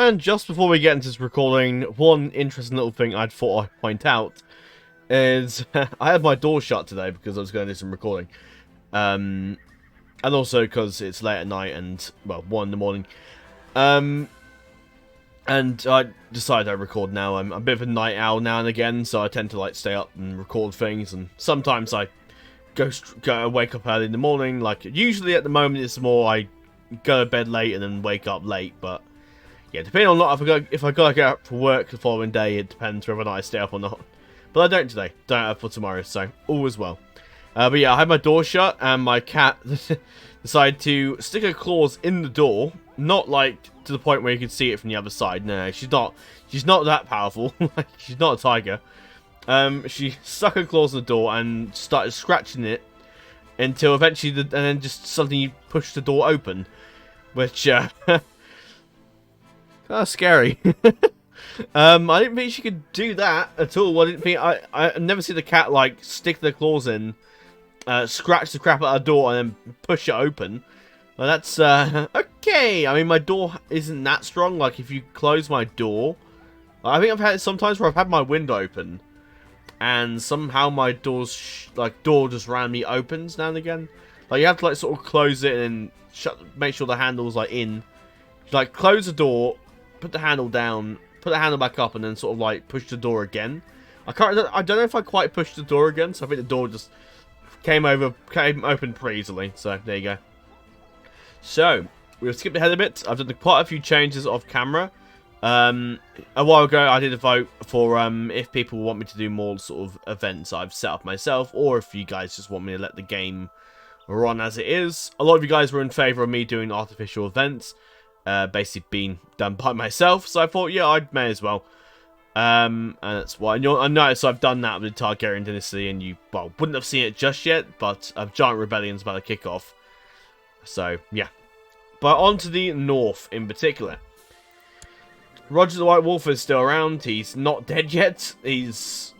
And just before we get into this recording, one interesting little thing I thought I'd point out is I had my door shut today because I was going to do some recording. And also because it's late at night and, well, 1 in the morning. And I decided I'd record now. I'm a bit of a night owl now and again, so I tend to, like, stay up and record things. And sometimes I wake up early in the morning. Like, usually at the moment it's more I go to bed late and then wake up late, but yeah, depending on if I gotta get up for work the following day, it depends whether or not I stay up or not. But I don't today. Don't have for tomorrow, so all is well. But yeah, I had my door shut, and my cat decided to stick her claws in the door. Not like to the point where you can see it from the other side. No, she's not that powerful. Like, she's not a tiger. She stuck her claws in the door and started scratching it until eventually, and then just suddenly pushed the door open, which kind of scary. I didn't think she could do that at all. I didn't think I never see the cat like stick their claws in, scratch the crap out of the door, and then push it open. Well, that's okay. I mean, my door isn't that strong. Like, if you close my door, I think I've had it sometimes where I've had my window open, and somehow my door just randomly opens now and again. Like, you have to like sort of close it and make sure the handle's like in. Like, close the door, put the handle down, put the handle back up, and then sort of like push the door again. I don't know if I quite pushed the door again, so I think the door just came open pretty easily. So there you go. So we've skipped ahead a bit. I've done quite a few changes off camera. A while ago, I did a vote for if people want me to do more sort of events I've set up myself, or if you guys just want me to let the game run as it is. A lot of you guys were in favour of me doing artificial events. Basically being done by myself, so I thought, yeah, I may as well. And that's why. And I noticed I've done that with the Targaryen Dynasty, and you, well, wouldn't have seen it just yet, but Giant Rebellion's about to kick off. So, yeah. But on to the north in particular. Roger the White Wolf is still around. He's not dead yet. He's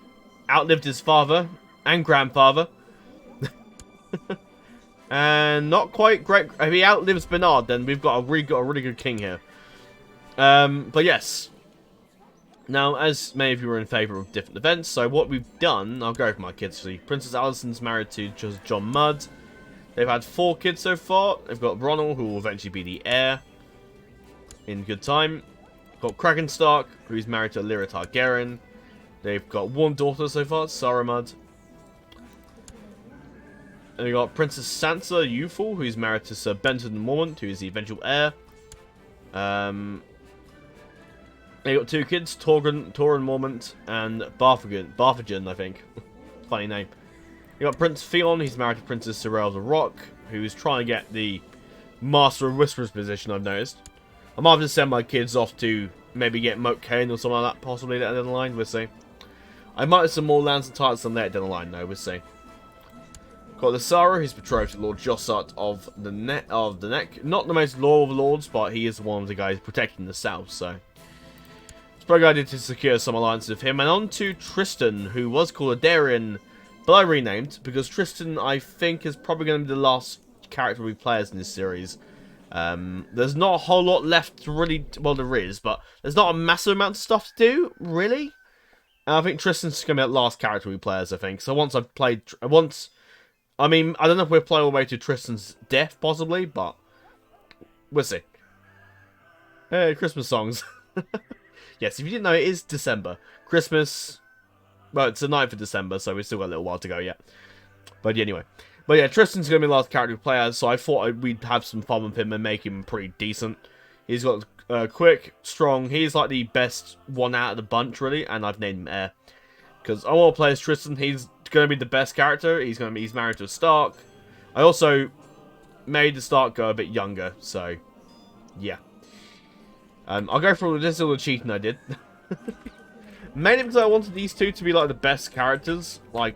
outlived his father and grandfather. And not quite great. If he outlives Bernard, then we've got a really good king here. But yes. Now, as many of you were in favour of different events, so what we've done, I'll go for my kids. See, Princess Alison's married to John Mudd. They've had 4 kids so far. They've got Ronald, who will eventually be the heir in good time. Got Kraken Stark, who's married to Lyra Targaryen. They've got 1 daughter so far, Sarah Mudd. And we got Princess Sansa Youthful, who's married to Sir Benton Mormont, who is the eventual heir. They got 2 kids, Torren Mormont and Barthagen, I think. Funny name. You got Prince Theon, he's married to Princess Sorelle of the Rock, who's trying to get the Master of Whispers position, I've noticed. I might have to send my kids off to maybe get Moat Cain or something like that, possibly later down the line, we'll see. I might have some more lands and titles later down the line, though, we'll see. Got Lysara, who's betrothed to Lord Jossart of the Neck. Not the most loyal of lords, but he is one of the guys protecting the south, so it's probably a good idea to secure some alliance with him. And on to Tristan, who was called a Darien, but I renamed, because Tristan, I think, is probably going to be the last character we play as in this series. There's not a whole lot left to really, well, there is, but there's not a massive amount of stuff to do, really. And I think Tristan's going to be the last character we play as, I think. So I mean, I don't know if we'll play all the way to Tristan's death, possibly, but we'll see. Hey, Christmas songs. Yes, if you didn't know, it is December. Christmas, well, it's the 9th of December, so we've still got a little while to go yet. But anyway. But yeah, Tristan's going to be the last character we play as, so I thought we'd have some fun with him and make him pretty decent. He's got quick, strong, he's like the best one out of the bunch, really, and I've named him heir. Because I want to play as Tristan, he's going to be the best character. He's married to a Stark. I also made the Stark go a bit younger, so yeah. I'll go for this little cheating I did. Mainly because I wanted these 2 to be like the best characters, like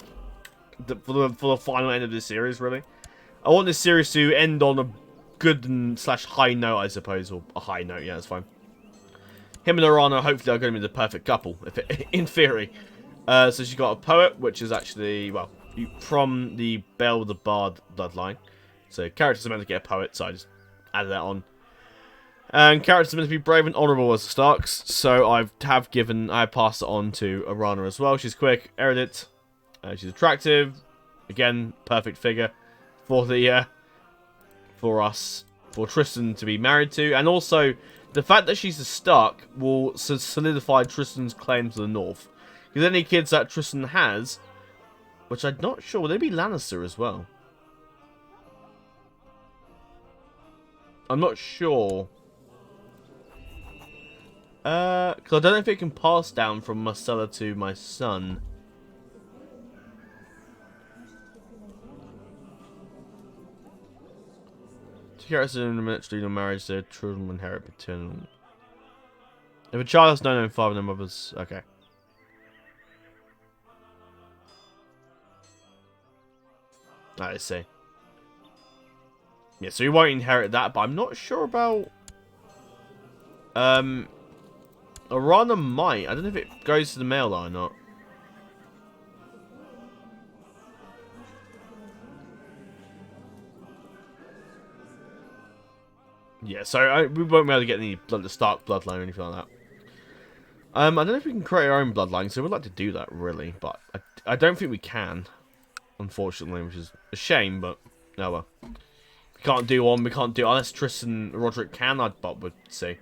for the final end of this series. Really, I want this series to end on a good and / high note, I suppose, or a high note. Yeah, that's fine. Him and Orana hopefully are going to be the perfect couple, in theory. So she's got a poet, which is actually, well, from the Bell the Bard bloodline. So characters are meant to get a poet, so I just added that on. And characters meant to be brave and honourable as the Starks, so I passed it on to Arana as well. She's quick, erudite, she's attractive, again, perfect figure for the for Tristan to be married to, and also the fact that she's a Stark will solidify Tristan's claim to the north. Because any kids that Tristan has, which I'm not sure, will they be Lannister as well? I'm not sure. Because I don't know if it can pass down from Marcella to my son. Two characters in a matrimonial marriage, their children will inherit paternal. If a child has no known father and mothers, okay. I see. Yeah, so he won't inherit that, but I'm not sure about... Arana might. I don't know if it goes to the male line or not. Yeah, so we won't be able to get any the Stark bloodline or anything like that. I don't know if we can create our own bloodline, so we'd like to do that, really. But I don't think we can, unfortunately, which is a shame, but no well. We can't do one, we can't do... Unless Tristan Roderick can, but we'll see.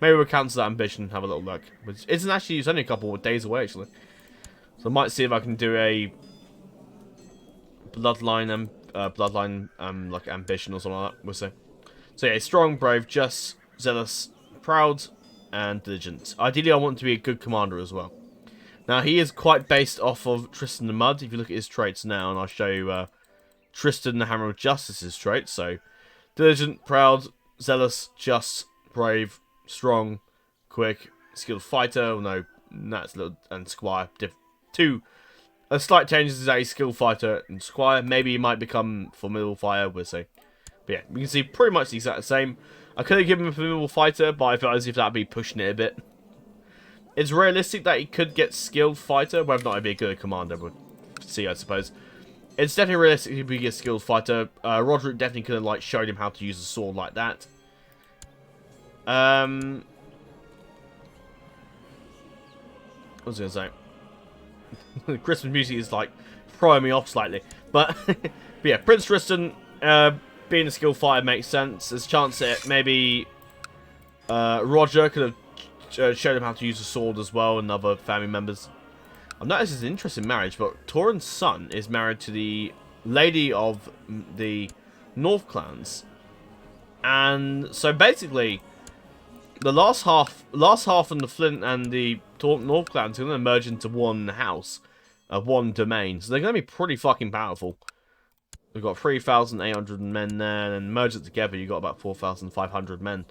Maybe we'll cancel that ambition and have a little look. But it's actually, it's only a couple of days away, actually. So I might see if I can do a bloodline like ambition or something like that. We'll see. So yeah, strong, brave, just, zealous, proud, and diligent. Ideally, I want to be a good commander as well. Now, he is quite based off of Tristan the Mudd. If you look at his traits now, and I'll show you Tristan the Hammer of Justice's traits. So, diligent, proud, zealous, just, brave, strong, quick, skilled fighter. No, that's a little, and squire. A slight changes is that he's skilled fighter and squire. Maybe he might become formidable fire. We'll see. But yeah, we can see pretty much the exact same. I could have given him a formidable fighter, but I felt as if that'd be pushing it a bit. It's realistic that he could get skilled fighter, whether or not he'd be a good commander, we'll see, I suppose. It's definitely realistic he'd be a skilled fighter. Roderick definitely could have like showed him how to use a sword like that. What was I gonna say? Christmas music is like throwing me off slightly, but, but yeah, Prince Tristan. Being a skilled fighter makes sense. There's a chance that maybe Roger could have showed him how to use a sword as well, and other family members. I've noticed it's an interesting marriage, but Torrhen's son is married to the lady of the North clans, and so basically, the last half of the Flint and the North clans are going to merge into one house, one domain. So they're going to be pretty fucking powerful. We've got 3,800 men there, and merge it together, you've got about 4,500 men.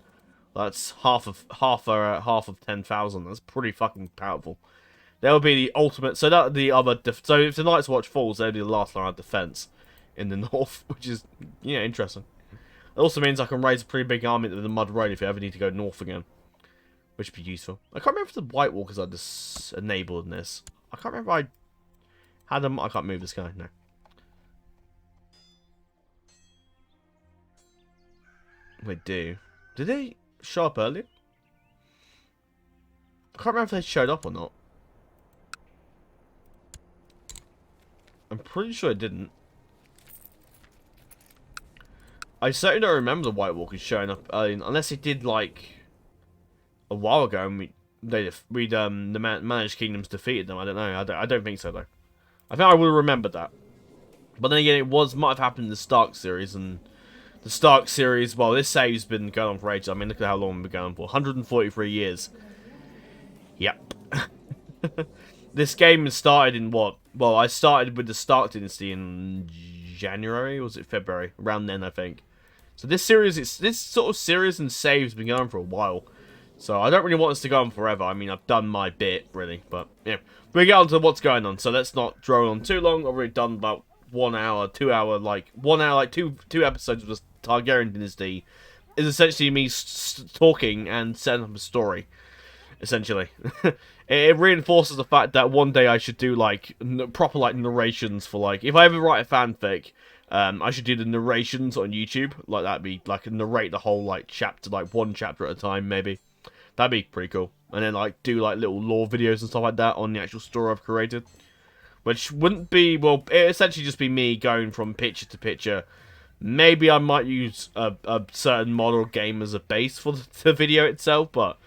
That's half of 10,000. That's pretty fucking powerful. That would be the ultimate. So that the other. So if the Night's Watch falls, they'll be the last line of defense in the north, which is interesting. It also means I can raise a pretty big army to the Mudd Road if you ever need to go north again, which would be useful. I can't remember if the White Walkers are just enabled in this. I can't remember if I had them. I can't move this guy. No. Wait, did they show up earlier? I can't remember if they showed up or not. I'm pretty sure it didn't. I certainly don't remember the White Walkers showing up early, unless it did like a while ago, and the Managed Kingdoms defeated them. I don't know. I don't think so though. I think I would have remembered that. But then again, might have happened in the Stark series, and the Stark series, well, this save's been going on for ages. I mean, look at how long we've been going for. 143 years. Yep. This game started in what? Well, I started with the Stark Dynasty in January, or was it February? Around then, I think. So this sort of series and save's been going for a while. So I don't really want this to go on forever. I mean, I've done my bit, really. But, yeah. We get on to what's going on. So let's not drone on too long. I've already done about 1 hour, 2 hour, like 1 hour, like two episodes of the Targaryen Dynasty is essentially me talking and setting up a story, essentially. It reinforces the fact that one day I should do like proper like narrations for like, if I ever write a fanfic, I should do the narrations on YouTube. Like, that'd be, like, narrate the whole, like, chapter, like, one chapter at a time, maybe. That'd be pretty cool. And then, like, do, like, little lore videos and stuff like that on the actual story I've created. Which wouldn't be, well, it'd essentially just be me going from picture to picture. Maybe I might use a certain model game as a base for the video itself, but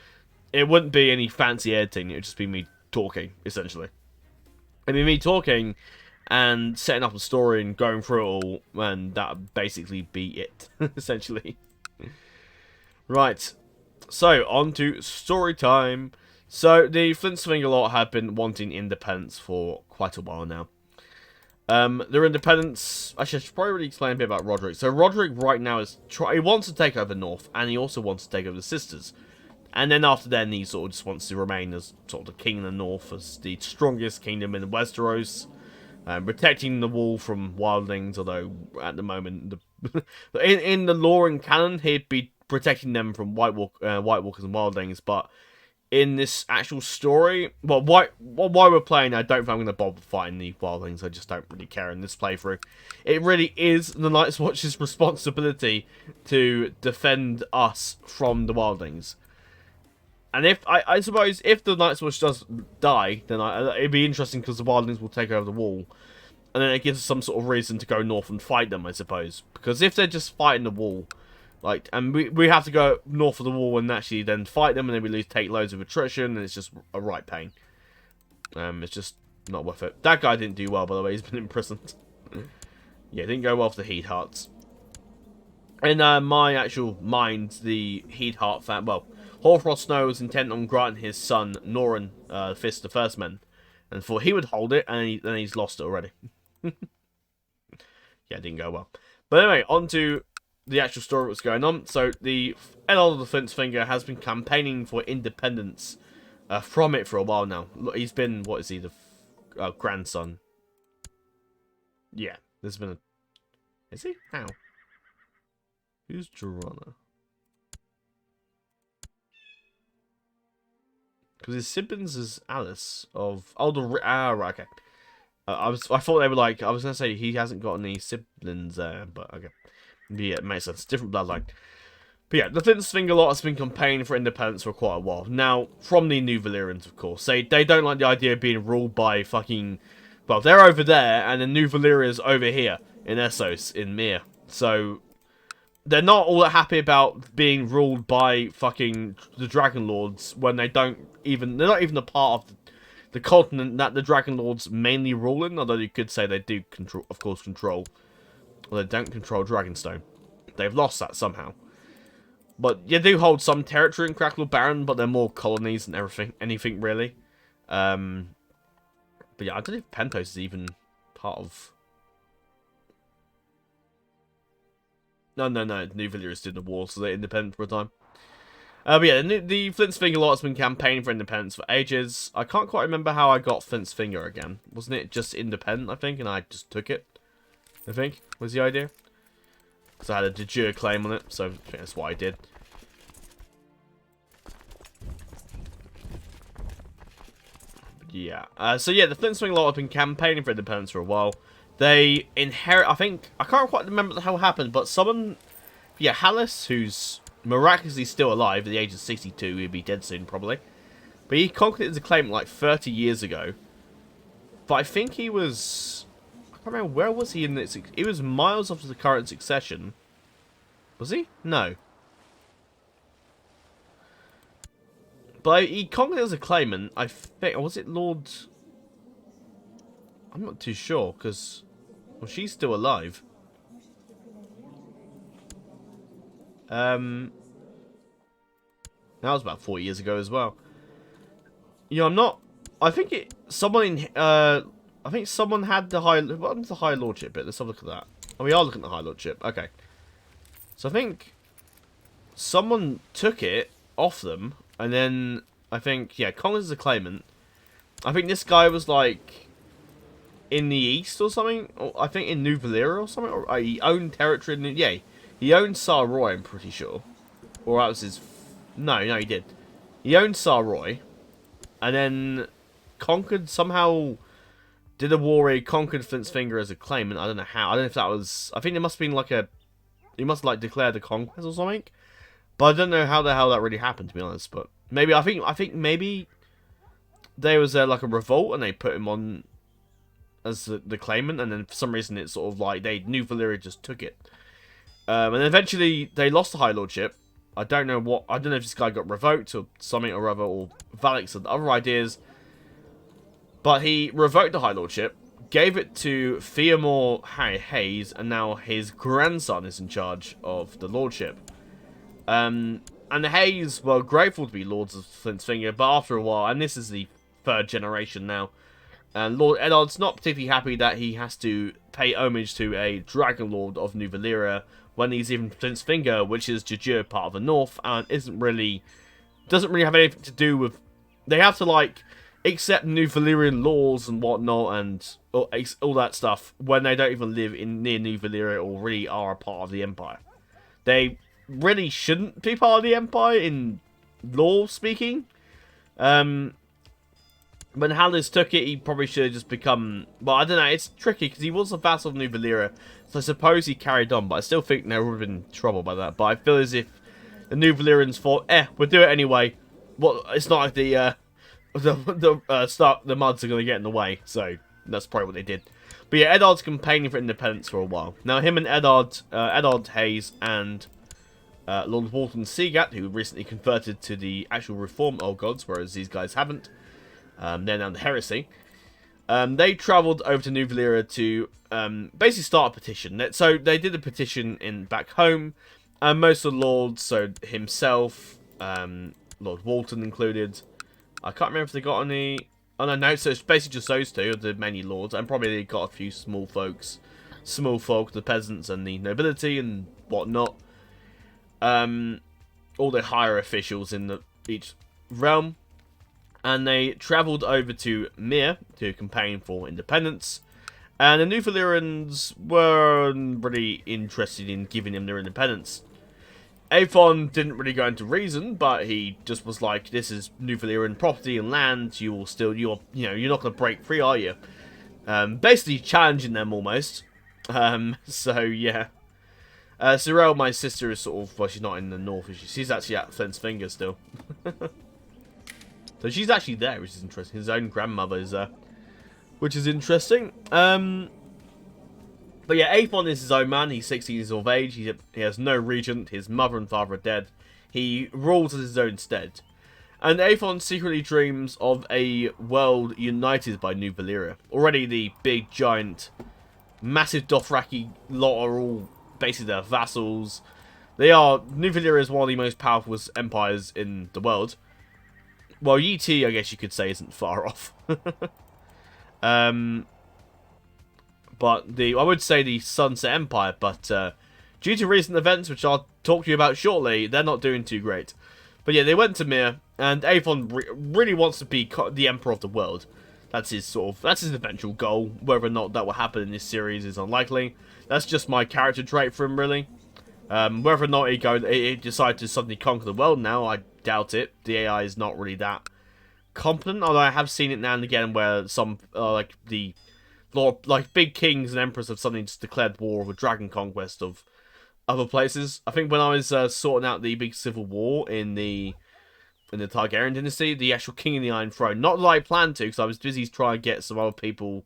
it wouldn't be any fancy editing. It would just be me talking, essentially. It'd be me talking and setting up a story and going through it all, and that would basically be it, essentially. Right, so on to story time. So the Flintstone lot have been wanting independence for quite a while now. Their independence... Actually, I should probably really explain a bit about Roderick. So Roderick right now is... He wants to take over North, and he also wants to take over the Sisters. And then after then, he sort of just wants to remain as sort of the king of the North, as the strongest kingdom in Westeros. Protecting the wall from wildlings, although at the moment... in the lore and canon, he'd be protecting them from White Walkers and wildlings, but... in this actual story, well, while we're playing, I don't think I'm going to bother fighting the wildlings. I just don't really care in this playthrough. It really is the Night's Watch's responsibility to defend us from the wildlings. And if I suppose if the Night's Watch does die, then it'd be interesting because the wildlings will take over the wall, and then it gives us some sort of reason to go north and fight them, I suppose. Because if they're just fighting the wall. Like, and we have to go north of the wall and actually then fight them, and then we take loads of attrition, and it's just a right pain. It's just not worth it. That guy didn't do well, by the way. He's been imprisoned. Yeah, it didn't go well for the Heathearts. In my actual mind, the Heathart fan, well, Hoarfrost Snow was intent on granting his son Norrin Fist the First Men, and thought he would hold it, and then he's lost it already. Yeah, it didn't go well. But anyway, on to the actual story what's going on. So the Andal of the Flintfinger has been campaigning for independence from it for a while now. He's been, what is he, the grandson? Yeah, there's been a... Is he? How? Who's Jorana? Because his siblings is Alice of... Oh, right, okay. I thought they were like... I was going to say he hasn't got any siblings there, but okay. Yeah, it makes sense. Different bloodline. But yeah, the Flintstone lot has been campaigning for independence for quite a while. Now, from the New Valyrians, of course. They don't like the idea of being ruled by fucking... Well, they're over there, and the New Valyria's over here, in Essos, in Myr. So, they're not all that happy about being ruled by fucking the Dragon Lords, when they don't even... They're not even a part of the continent that the Dragon Lords mainly rule in, although you could say they do, of course, control. Well, they don't control Dragonstone. They've lost that somehow. But you do hold some territory in Crackle Baron, but they're more colonies and anything really. But yeah, I don't know if Pentos is even part of... No. New Valyrians did the war, so they're independent for a time. But yeah, the Flint's Finger lot has been campaigning for independence for ages. I can't quite remember how I got Flint's Finger again. Wasn't it just independent, I think, and I just took it? I think, was the idea. Because I had a de jure claim on it, so I think that's what I did. But yeah. So yeah, the Flintstone lot have been campaigning for independence for a while. They inherit, I can't quite remember how it happened, but someone, yeah, Hallis, who's miraculously still alive at the age of 62, he'll be dead soon probably. But he conquered his claim like 30 years ago. But I think he was... I can't remember, where was he in this? He was miles off the current succession. Was he? No. But he conquered as a claimant, I think. Or was it Lord... I'm not too sure, because... Well, she's still alive. That was about 4 years ago as well. You know, I'm not... I think I think someone had the high... What happened to the High Lordship bit? Let's have a look at that. Oh, we are looking at the High Lordship. Okay. So I think someone took it off them, and then I think, yeah, Connor's a claimant. I think this guy was like in the east or something. Or I think in New Valyria or something. Or he owned territory in yeah, he owned Sarroy, I'm pretty sure. Or that was his... No, he did. He owned Sarroy, and then conquered somehow... Did a warrior conquered Flint's Finger as a claimant? I don't know how. I don't know if that was... I think it must have been like a... He must have, like, declared a conquest or something. But I don't know how the hell that really happened, to be honest. But maybe... I think maybe... There was like a revolt and they put him on as the claimant. And then for some reason it's sort of like... New Valyria just took it. And eventually they lost the High Lordship. I don't know what... I don't know if this guy got revoked or something or other. Or Valix had other ideas. But he revoked the High Lordship, gave it to Theomore Hayes, and now his grandson is in charge of the Lordship. And the Hayes were grateful to be Lords of Flint's Finger, but after a while, and this is the third generation now, and Lord Eddard's not particularly happy that he has to pay homage to a Dragon Lord of New Valyria when he's even Flint's Finger, which is Jajur, part of the North, and doesn't really have anything to do with... They have to, like... accept New Valyrian laws and whatnot and all that stuff when they don't even live near New Valyria or really are a part of the Empire. They really shouldn't be part of the Empire in law speaking. When Hallis took it, he probably should have just become... Well, I don't know, it's tricky because he was a vassal of New Valyria, so I suppose he carried on, but I still think there would have been trouble by that. But I feel as if the New Valyrians thought, we'll do it anyway. Well, it's not like the Mudds are going to get in the way, so that's probably what they did. But yeah, Eddard's campaigning for independence for a while. Now, him and Eddard Hayes and Lord Walton Seagat, who recently converted to the actual Reformed Old Gods, whereas these guys haven't, they're now the Heresy, they travelled over to New Valyria to basically start a petition. So they did a petition back home, and most of the lords, so himself, Lord Walton included... I can't remember if they got any... Oh, no, so it's basically just those two, the many lords, and probably they got a few small folk, the peasants and the nobility and whatnot. All the higher officials in each realm. And they travelled over to Myr to campaign for independence. And the New Valyrians weren't really interested in giving them their independence. Aethon didn't really go into reason, but he just was like, "This is New Valyrian property and land. You're not going to break free, are you?" Basically challenging them almost. So yeah. Cyril, my sister, is sort of... Well, she's not in the north, is she? She's actually at Flint's Finger still. So she's actually there, which is interesting. His own grandmother is there, which is interesting. But yeah, Aethon is his own man. He's 16 years of age. He has no regent. His mother and father are dead. He rules as his own stead. And Aethon secretly dreams of a world united by New Valyria. Already the big, giant, massive Dothraki lot are all basically their vassals. New Valyria is one of the most powerful empires in the world. Well, YT, I guess you could say, isn't far off. But I would say the Sunset Empire, but due to recent events, which I'll talk to you about shortly, they're not doing too great. But yeah, they went to Myr, and Aethon really wants to be the Emperor of the world. That's his eventual goal. Whether or not that will happen in this series is unlikely. That's just my character trait for him, really. Whether or not he decides to suddenly conquer the world now, I doubt it. The AI is not really that competent, although I have seen it now and again where some big kings and emperors have suddenly just declared war with dragon conquest of other places. I think when I was sorting out the big civil war in the Targaryen dynasty, the actual king in the Iron Throne, not that I planned to, because I was busy trying to get some other people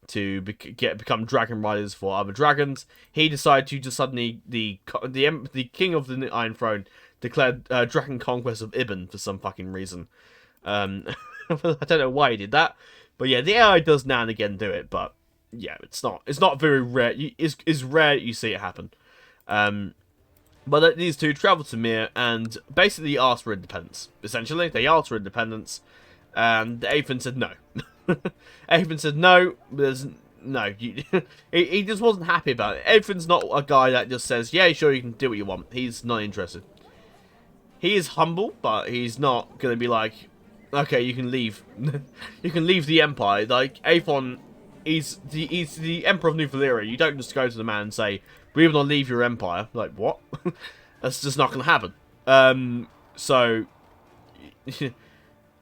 to become dragon riders for other dragons, he decided to just suddenly, the king of the Iron Throne declared dragon conquest of Ibn for some fucking reason. I don't know why he did that. But yeah, the AI does now and again do it, but yeah, it's not very rare. It's rare you see it happen. But these two travel to Myr and basically asked for independence. Essentially, they asked for independence, and Aethon said no. Aethon said no. He just wasn't happy about it. Aethon's not a guy that just says, "Yeah, sure, you can do what you want." He's not interested. He is humble, but he's not going to be like, "Okay, you can leave. You can leave the Empire." Like, Aethon, he's the Emperor of New Valyria. You don't just go to the man and say, "We will not leave your Empire." Like, what? That's just not going to happen. So,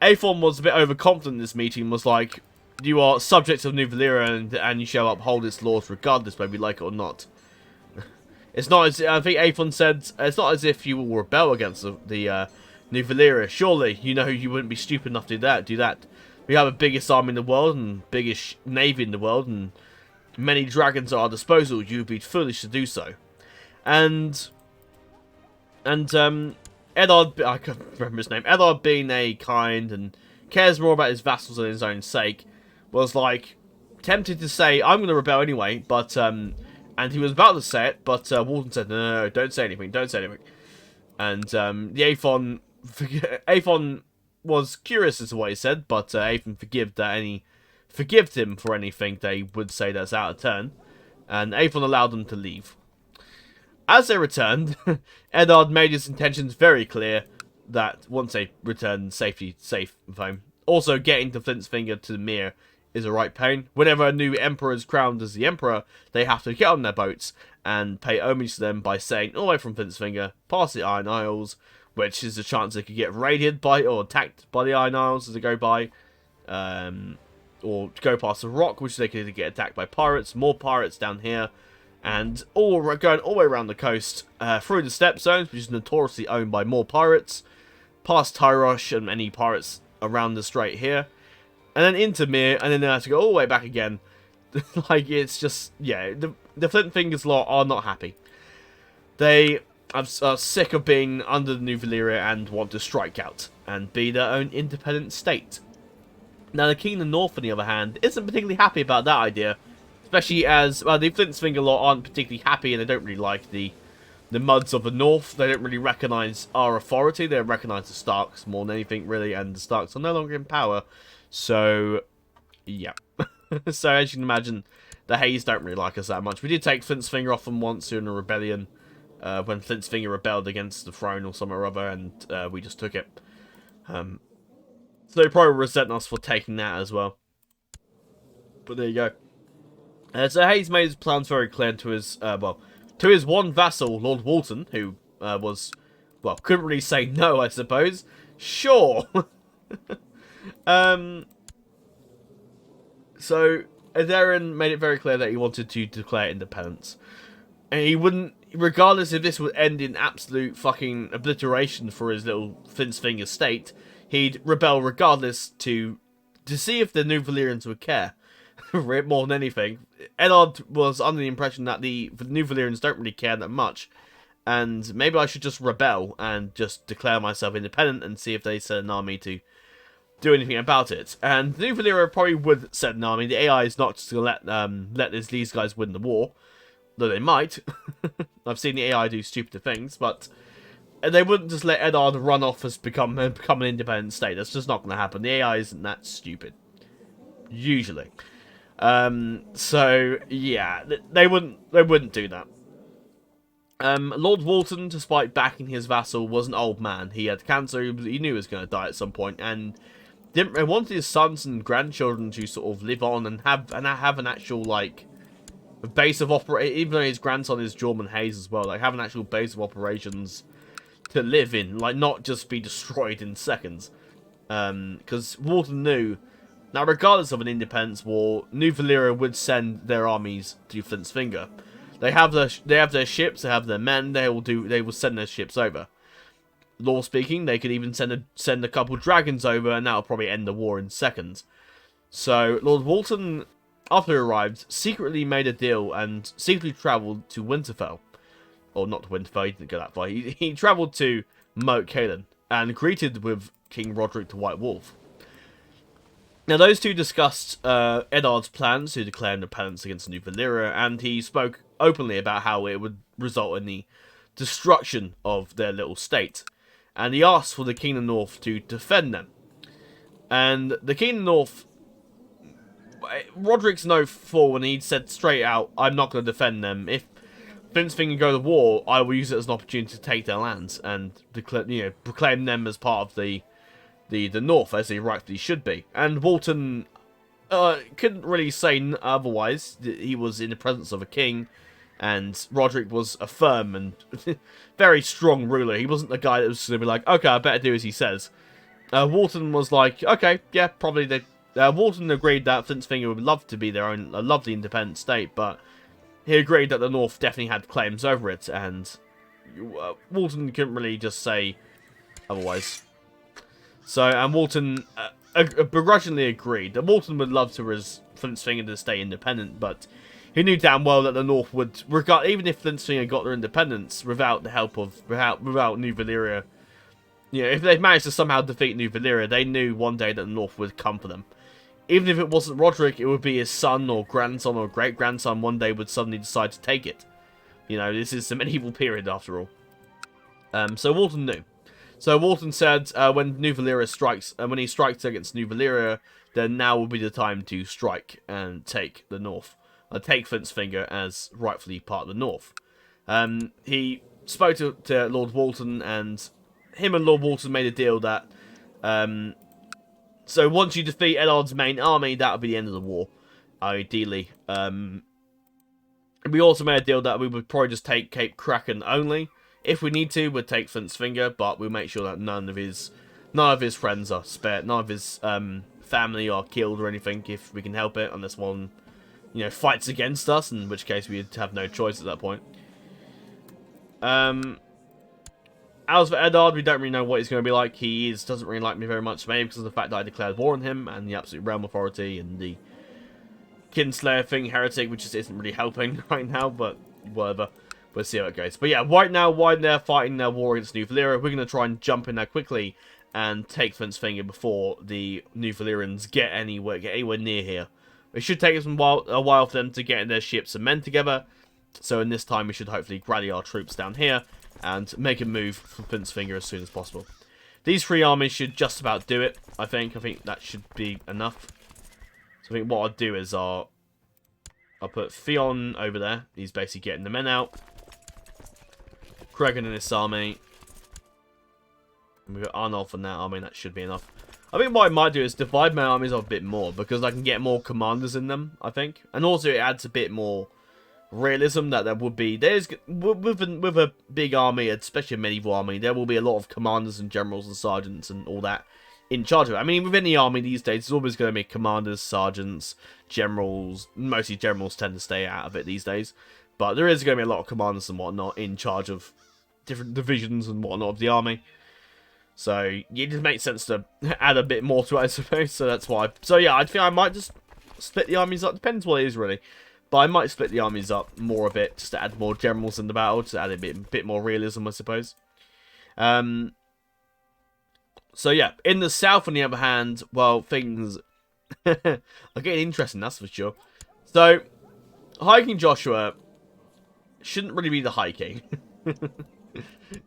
Aethon was a bit overconfident in this meeting, was like, you are subjects of New Valyria, and you shall uphold its laws regardless whether you like it or not. It's not as I think Aethon said. It's not as if you will rebel against the New Valyria. Surely, you know you wouldn't be stupid enough to do that. We have the biggest army in the world and biggest navy in the world, and many dragons at our disposal. You would be foolish to do so. And Eddard, I can't remember his name. Eddard, being a kind and cares more about his vassals than his own sake, was like tempted to say, "I'm going to rebel anyway," but and he was about to say it, but Walton said, no, don't say anything, don't say anything. And the Aethon was curious as to what he said, but Aethon forgived him for anything they would say that's out of turn, and Aethon allowed them to leave. As they returned, Eddard made his intentions very clear that once they returned safe home. Also, getting to Flint's Finger to the Mere is a right pain. Whenever a new emperor is crowned as the emperor, they have to get on their boats and pay homage to them by sailing all the way from Flint's Finger, past the Iron Isles, which is a chance they could get raided by or attacked by the Iron Isles as they go by, or go past the Rock, which they could either get attacked by pirates, more pirates down here, and going all the way around the coast, through the Steppe Zones, which is notoriously owned by more pirates, past Tyrosh and any pirates around the strait here, and then into Mere, and then they have to go all the way back again. Like, it's just, yeah, the Flint Fingers lot are not happy. They are sick of being under the New Valyria and want to strike out and be their own independent state. Now, the King of the North, on the other hand, isn't particularly happy about that idea, especially as, well, the Flint's Finger lot aren't particularly happy, and they don't really like the Mudds of the North. They don't really recognise our authority. They recognise the Starks more than anything, really, and the Starks are no longer in power. So, yeah. So, as you can imagine, the Hayes don't really like us that much. We did take Flint's Finger off them once during a rebellion, when Flint's Finger rebelled against the throne or something or other, and we just took it. So they probably resent us for taking that as well. But there you go. So Hayes made his plans very clear to his, to his one vassal, Lord Walton, who couldn't really say no, I suppose. Sure. So Aetherin made it very clear that he wanted to declare independence. And he wouldn't, regardless if this would end in absolute fucking obliteration for his little Flint's Finger state, he'd rebel regardless to see if the New Valyrians would care. More than anything. Eddard was under the impression that the New Valyrians don't really care that much, and maybe I should just rebel and just declare myself independent and see if they send an army to do anything about it. And the New Valyria probably would send an army. The AI is not just going to let these guys win the war, though they might. I've seen the AI do stupider things, but they wouldn't just let Eddard run off as become an independent state. That's just not going to happen. The AI isn't that stupid, usually. So yeah, they wouldn't do that. Lord Walton, despite backing his vassal, was an old man. He had cancer. He knew he was going to die at some point, and wanted his sons and grandchildren to sort of live on and have an actual like base of operation. Even though his grandson is Jorman Hayes as well, like have an actual base of operations to live in, like not just be destroyed in seconds. Because Walton knew. Now, regardless of an independence war, New Valyria would send their armies to Flint's Finger. They have their ships, they have their men. They will send their ships over. Law speaking, they could even send a couple dragons over, and that will probably end the war in seconds. So Lord Walton, after he arrived, secretly made a deal and secretly travelled to Winterfell, or not to Winterfell. He didn't go that far. He travelled to Moat Cailin and greeted with King Roderick the White Wolf. Now, those two discussed Eddard's plans to declare independence against New Valyria, and he spoke openly about how it would result in the destruction of their little state. And he asked for the King of the North to defend them. And the King of the North, Roderick's no fool, and he said straight out, I'm not going to defend them. If Flint's Finger go to war, I will use it as an opportunity to take their lands and declare, proclaim them as part of the North, as they rightfully should be. And Walton couldn't really say otherwise. He was in the presence of a king, and Roderick was a firm and very strong ruler. He wasn't the guy that was going to be like, okay, I better do as he says. Walton was like, okay, yeah, probably Walton agreed that Flint's-Finger would love to be their own a lovely independent state, but he agreed that the North definitely had claims over it, and Walton couldn't really just say otherwise. So, and Walton begrudgingly agreed that Walton would love to Flint's-Finger to stay independent, but he knew damn well that the North would regard, even if Flint's-Finger got their independence without the help of without New Valyria. You know, if they managed to somehow defeat New Valyria, they knew one day that the North would come for them. Even if it wasn't Roderick, it would be his son or grandson or great-grandson one day would suddenly decide to take it. You know, this is the medieval period after all. So Walton knew. So Walton said when New Valyria strikes, when he strikes against New Valyria, then now will be the time to strike and take the North. Take Flint's-Finger as rightfully part of the North. He spoke to Lord Walton, and him and Lord Walton made a deal that so once you defeat Eddard's main army, that would be the end of the war, ideally. We also made a deal that we would probably just take Cape Kraken only. If we need to, we'd take Flint's-Finger, but we'll make sure that none of his friends are spared, none of his family are killed or anything, if we can help it, unless one, you know, fights against us, in which case we'd have no choice at that point. As for Eddard, we don't really know what he's going to be like. He doesn't really like me very much, maybe because of the fact that I declared war on him, and the Absolute Realm Authority, and the Kinslayer thing, Heretic, which just isn't really helping right now, but whatever. We'll see how it goes. But yeah, right now, while they're fighting their war against New Valyria, we're going to try and jump in there quickly and take Flint's-Finger before the New Valyrians get anywhere near here. It should take us a while for them to get their ships and men together. So in this time, we should hopefully rally our troops down here and make a move for Flint's-Finger as soon as possible. These three armies should just about do it, I think. I think that should be enough. So I think what I'll do is I'll put Theon over there. He's basically getting the men out. Kragan and his army. And we've got Arnold from that army. That should be enough. I think what I might do is divide my armies up a bit more, because I can get more commanders in them, I think. And also it adds a bit more realism that there would be. With a big army, especially a medieval army, there will be a lot of commanders and generals and sergeants and all that in charge of it. I mean, with any army these days, there's always going to be commanders, sergeants, generals. Mostly generals tend to stay out of it these days. But there is going to be a lot of commanders and whatnot in charge of different divisions and whatnot of the army. So it just makes sense to add a bit more to it, I suppose. So that's why. So yeah, I think I might just split the armies up. Depends what it is, really. But I might split the armies up more a bit, just to add more generals in the battle, to add a bit more realism, I suppose. So yeah, in the south, on the other hand, well, things are getting interesting, that's for sure. So, High King Joshua shouldn't really be the High King.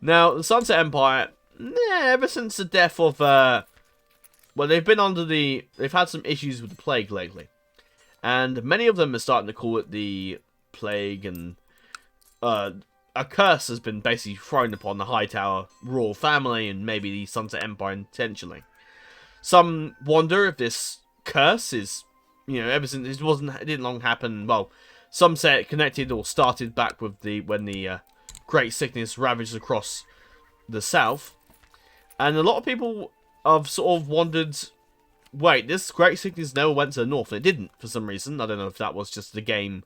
Now, the Sunset Empire, ever since the death of, well, they've had some issues with the plague lately. And many of them are starting to call it the plague, and a curse has been basically thrown upon the Hightower royal family and maybe the Sunset Empire intentionally. Some wonder if this curse is, you know, ever since it didn't long happen. Well, some say it connected or started back with when the Great Sickness ravaged across the south, and a lot of people have sort of wondered, wait, this Great Sickness never went to the north, and it didn't for some reason. I don't know if that was just the game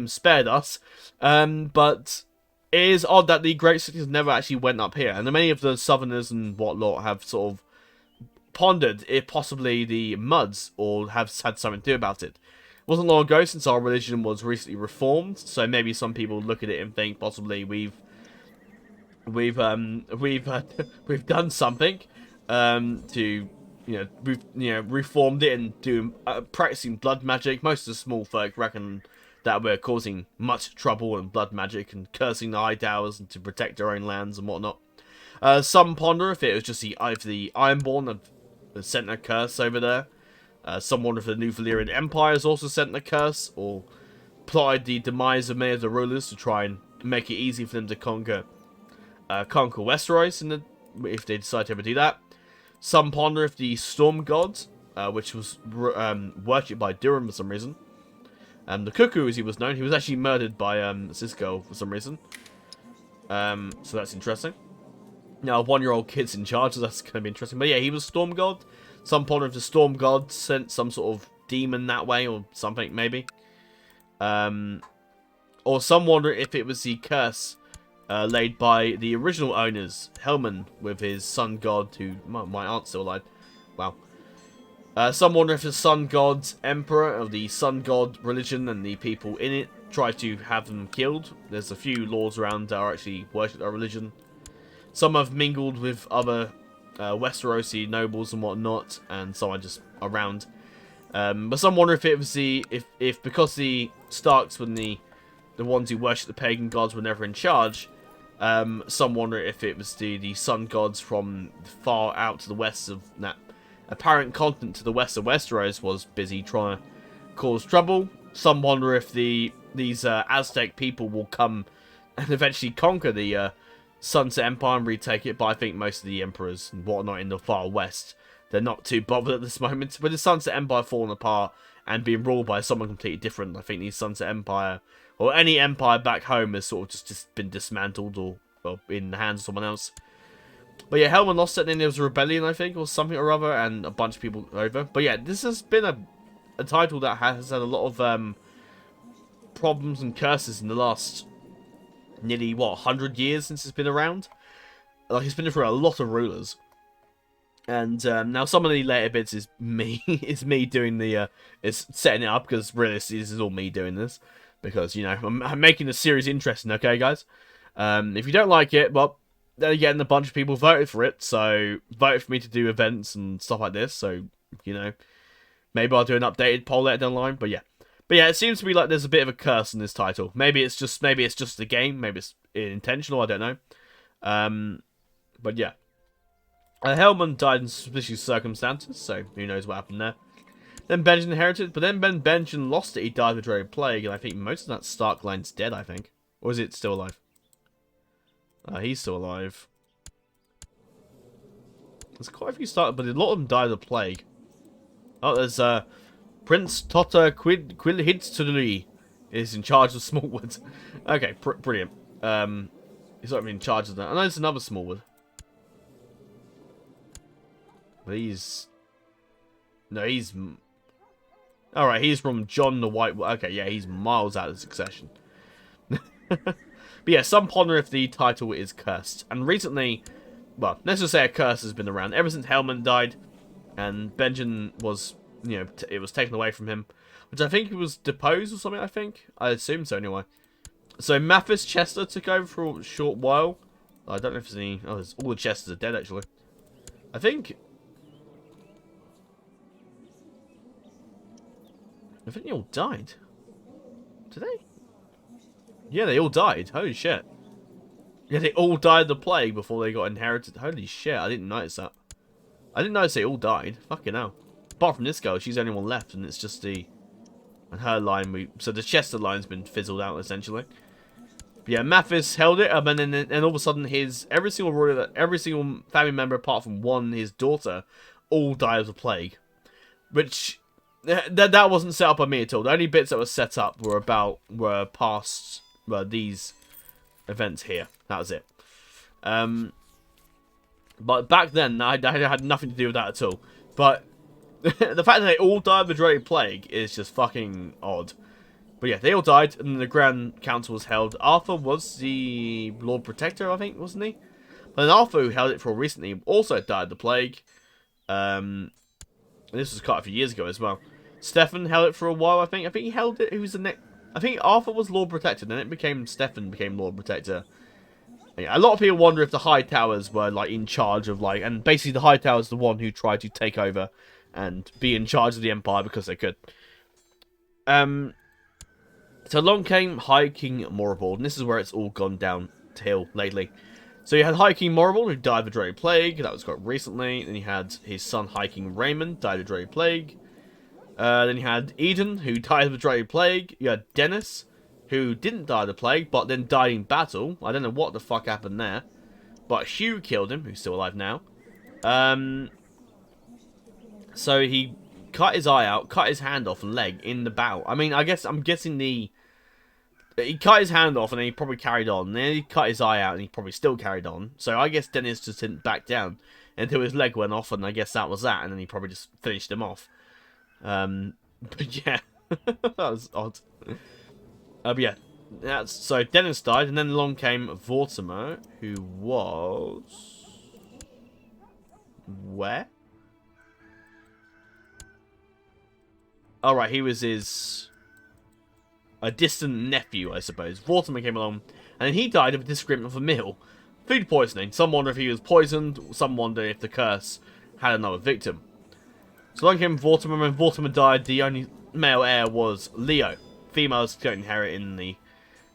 spared us, but it is odd that the Great Sickness never actually went up here, and many of the southerners and whatnot have sort of pondered if possibly the Mudds or have had something to do about it. It wasn't long ago since our religion was recently reformed, so maybe some people look at it and think possibly we've done something to we've reformed it and do practicing blood magic. Most of the small folk reckon that we're causing much trouble and blood magic and cursing the high towers and to protect our own lands and whatnot. Some ponder if it was just the Ironborn that sent a curse over there. Some wonder if the New Valyrian Empire has also sent a curse or plotted the demise of many of the rulers to try and make it easy for them to conquer Westeros if they decide to ever do that. Some ponder if the Storm God, which was worshipped by Durin for some reason, the Cuckoo, as he was known, he was actually murdered by Cisco for some reason. So that's interesting. Now, a 1-year-old kid's in charge, so that's going to be interesting. But yeah, he was Storm God. Some ponder if the storm god sent some sort of demon that way or something, maybe. Or some wonder if it was the curse laid by the original owners, Helman, with his sun god, who my aunt's still alive. Wow. Some wonder if the sun god's emperor of the sun god religion and the people in it tried to have them killed. There's a few lords around that are actually worship their religion. Some have mingled with other Westerosi nobles and whatnot, and some are just around. But some wonder if it was if because the Starks were the ones who worship the pagan gods were never in charge. Some wonder if it was the sun gods from far out to the west of that apparent continent to the west of Westeros was busy trying to cause trouble. Some wonder if these Aztec people will come and eventually conquer the Sunset Empire and retake it, but I think most of the emperors and whatnot in the far west, they're not too bothered at this moment. With the Sunset Empire falling apart and being ruled by someone completely different, I think the Sunset Empire, or any empire back home, has sort of just been dismantled or in the hands of someone else. But yeah, Helman lost it, and then there was a rebellion, I think, or something or other, and a bunch of people over. But yeah, this has been a title that has had a lot of problems and curses in the last nearly, 100 years since it's been around. Like, it's been through a lot of rulers. And now some of the later bits is me, doing the, is setting it up, because realistically this is all me doing this. Because, you know, I'm making the series interesting, okay, guys? If you don't like it, well, then again, a bunch of people voted for it, so voted for me to do events and stuff like this, so, you know, maybe I'll do an updated poll later down the line, but yeah. But yeah, it seems to be like there's a bit of a curse in this title. Maybe it's just the game, maybe it's intentional, I don't know. But yeah. Helman died in suspicious circumstances, so who knows what happened there. Then Benjen inherited, but then when Benjen lost it, he died of a dreaded plague, and I think most of that Stark line's dead, I think. Or is it still alive? He's still alive. There's quite a few Stark, but a lot of them died of the plague. Oh, there's Prince Tota Quilhidstuli is in charge of Smallwood. Okay, brilliant. He's not even in charge of that. I know there's another Smallwood. But he's... No, he's... Alright, he's from John the White... Okay, yeah, he's miles out of succession. But yeah, some ponder if the title is cursed. And recently... Well, let's just say a curse has been around. Ever since Helman died, and Benjen was... You know, it was taken away from him. Which I think he was deposed or something, I think. I assume so, anyway. So, Mathis Chester took over for a short while. I don't know if there's any... Oh, all the Chesters are dead, actually. I think they all died. Did they? Yeah, they all died. Holy shit. Yeah, they all died of the plague before they got inherited. Holy shit, I didn't notice that. I didn't notice they all died. Fucking hell. Apart from this girl, she's the only one left, and it's just the... And her line, so the Chester line's been fizzled out, essentially. But yeah, Mathis held it, and then all of a sudden, every single family member, apart from one, his daughter, all died of the plague. Which... That wasn't set up by me at all. The only bits that were set up were past these events here. That was it. But back then, I had nothing to do with that at all. But the fact that they all died of the dreaded plague is just fucking odd. But yeah, they all died, and the Grand Council was held. Arthur was the Lord Protector, I think, wasn't he? But then Arthur, who held it for recently, also died of the plague. This was quite a few years ago as well. Stefan held it for a while, I think. I think he held it. Who was the next? I think Arthur was Lord Protector, then it became Stefan became Lord Protector. Yeah, a lot of people wonder if the High Towers were like in charge of and basically the High Towers the one who tried to take over and be in charge of the Empire because they could. So along came High King Moribald, and this is where it's all gone downhill lately. So you had High King Moribald, who died of a dreaded plague. That was quite recently. Then you had his son, High King Raymond, died of a dreaded plague. Then you had Eden, who died of a dreaded plague. You had Dennis, who didn't die of the plague, but then died in battle. I don't know what the fuck happened there. But Hugh killed him, who's still alive now. So he cut his eye out, cut his hand off and leg in the battle. I mean, I'm guessing the he cut his hand off and then he probably carried on. And then he cut his eye out and he probably still carried on. So I guess Dennis just didn't back down until his leg went off, and I guess that was that. And then he probably just finished him off. But yeah, that was odd. But yeah, so Dennis died, and then along came Vortimer, who was where? All right, he was a distant nephew, I suppose. Vortimer came along, and then he died of a disagreement of a meal. Food poisoning. Some wonder if he was poisoned. Some wonder if the curse had another victim. So along came Vortimer. When Vortimer died, the only male heir was Leo. Females don't inherit in the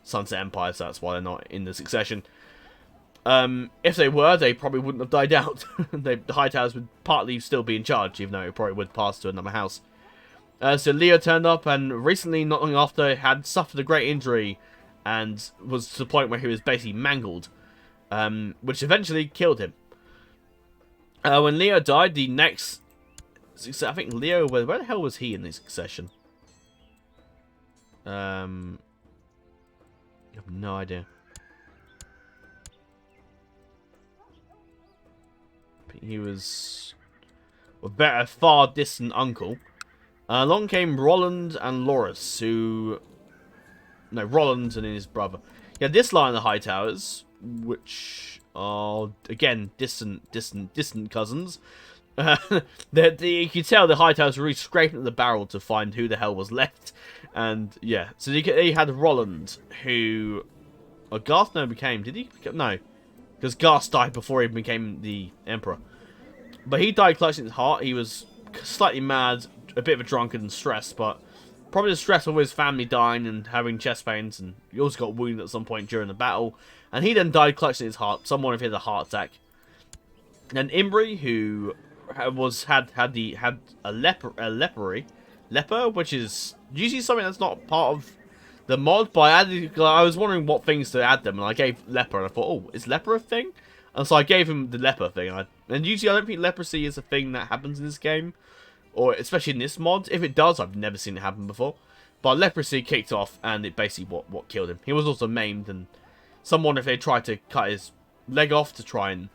Sunset Empire, so that's why they're not in the succession. If they were, they probably wouldn't have died out. The Hightowers would partly still be in charge, even though it probably would pass to another house. So Leo turned up, and recently, not long after, had suffered a great injury and was to the point where he was basically mangled, which eventually killed him. When Leo died, the next... I think Leo... Where the hell was he in the succession? I have no idea. He was a far distant uncle. Along came Roland and Loris, who... No, Roland and his brother. Yeah, this line of the Hightowers, which are, again, distant cousins. You can tell the Hightowers were really scraping at the barrel to find who the hell was left. And, yeah. So he had Roland, who... Or Garth never became... Did he? No. Because Garth died before he became the Emperor. But he died clutching his heart. He was slightly mad, a bit of a drunkard and stressed, but probably the stress of his family dying and having chest pains, and he also got wounded at some point during the battle. And he then died clutching his heart. Someone if he had a heart attack. And Imri, who had a leper, which is usually something that's not part of the mod. But I was wondering what things to add them, and I gave leper, and I thought, oh, is leper a thing? And so I gave him the leper thing. And usually I don't think leprosy is a thing that happens in this game, or especially in this mod. If it does, I've never seen it happen before. But leprosy kicked off, and it basically what killed him. He was also maimed, and someone if they tried to cut his leg off to try and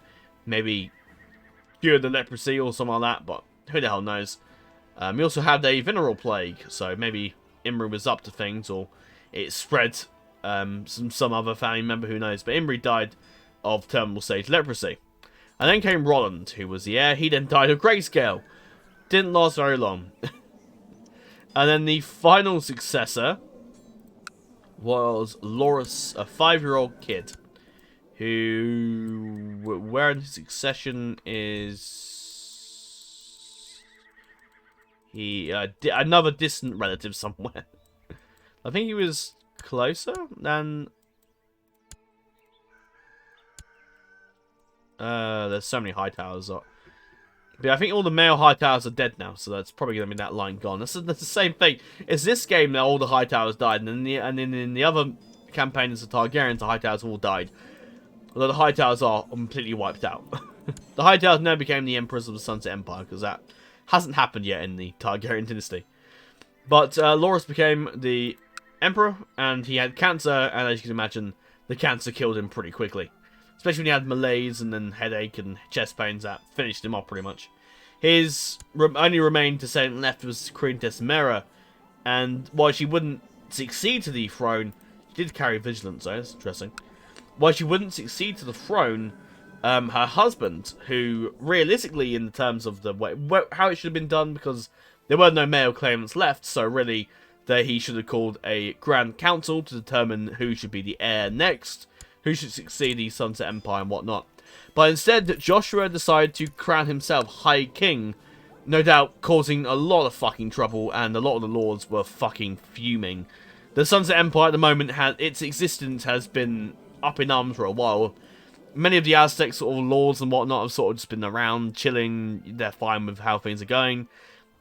maybe cure the leprosy or something like that, but who the hell knows. He also had a venereal plague, so maybe Imri was up to things, or it spread some other family member, who knows. But Imri died of terminal stage leprosy. And then came Roland, who was the heir. He then died of grayscale. Didn't last very long. And then the final successor was Loris, a 5-year-old kid, who, where in succession is he another distant relative somewhere. I think he was closer than. There's so many Hightowers. But I think all the male Hightowers are dead now, so that's probably going to be that line gone. That's the same thing. It's this game that all the Hightowers died, and in the other campaigns of Targaryens, the Hightowers all died. Although the Hightowers are completely wiped out. The Hightowers never became the Emperors of the Sunset Empire, because that hasn't happened yet in the Targaryen dynasty. But Loris became the Emperor, and he had cancer, and as you can imagine, the cancer killed him pretty quickly. Especially when he had malaise and then headache and chest pains, that finished him off pretty much. His only remaining descendant left was Queen Desmera, and while she wouldn't succeed to the throne, she did carry vigilance, though, that's interesting. While she wouldn't succeed to the throne, her husband, who realistically, in the terms of the way how it should have been done, because there were no male claimants left, so really he should have called a Grand Council to determine who should be the heir next, who should succeed the Sunset Empire and whatnot. But instead, Joshua decided to crown himself High King, no doubt causing a lot of fucking trouble, and a lot of the lords were fucking fuming. The Sunset Empire at the moment, its existence has been up in arms for a while. Many of the Aztec sort of lords and whatnot have sort of just been around, chilling, they're fine with how things are going.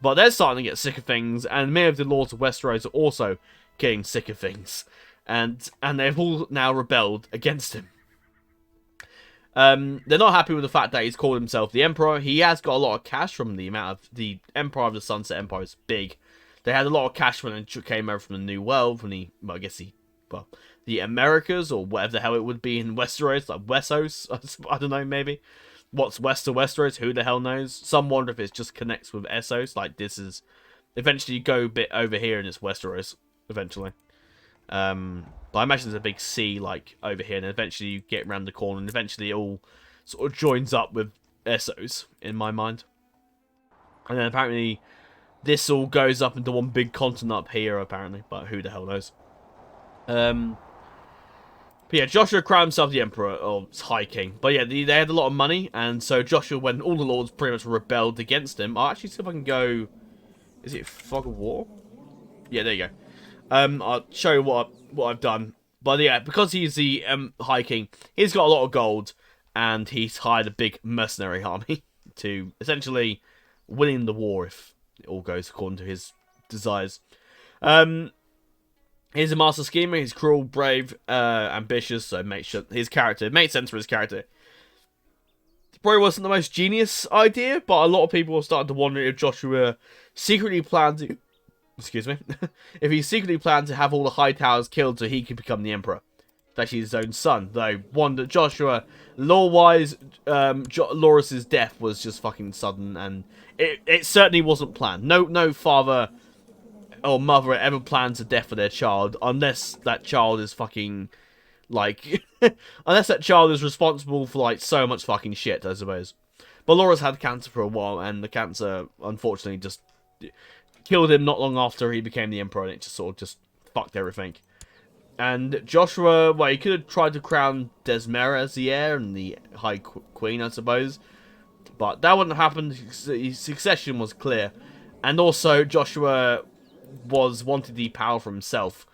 But they're starting to get sick of things, and many of the lords of Westeros are also getting sick of things. And they've all now rebelled against him. They're not happy with the fact that he's called himself the Emperor. He has got a lot of cash from the amount of the Empire of the Sunset Empire is big. They had a lot of cash when they came over from the New World. When I guess he well, the Americas, or whatever the hell it would be in Westeros, like Wessos, I don't know, maybe. What's west of Westeros, who the hell knows? Some wonder if it just connects with Essos, like this is... Eventually you go a bit over here and it's Westeros, eventually. But I imagine there's a big sea, like, over here, and eventually you get around the corner, and eventually it all sort of joins up with Essos, in my mind. And then apparently this all goes up into one big continent up here, apparently, but who the hell knows. But yeah, Joshua crowned himself the Emperor, or High King. But yeah, they had a lot of money, and so Joshua, when all the lords pretty much rebelled against him... I'll actually see if I can go... Is it Fog of War? Yeah, there you go. I'll show you what I've done. But yeah, because he's the High King, he's got a lot of gold, and he's hired a big mercenary army to essentially win the war if it all goes according to his desires. He's a master schemer. He's cruel, brave, ambitious. So make sure his character makes sense for his character. It probably wasn't the most genius idea, but a lot of people are starting to wonder if Joshua secretly planned to. Excuse me. If he secretly planned to have all the high towers killed so he could become the emperor. It's actually his own son, though. One that Joshua, lore-wise, Loris's death was just fucking sudden, and it certainly wasn't planned. No father or mother ever plans a death for their child, unless that child is fucking, like, unless that child is responsible for, like, so much fucking shit, I suppose. But Loris had cancer for a while, and the cancer, unfortunately, just killed him not long after he became the emperor, and it just sort of just fucked everything. And Joshua, well, he could have tried to crown Desmera as the heir and the High Queen, I suppose. But that wouldn't have happened. His succession was clear. And also, Joshua wanted the power for himself.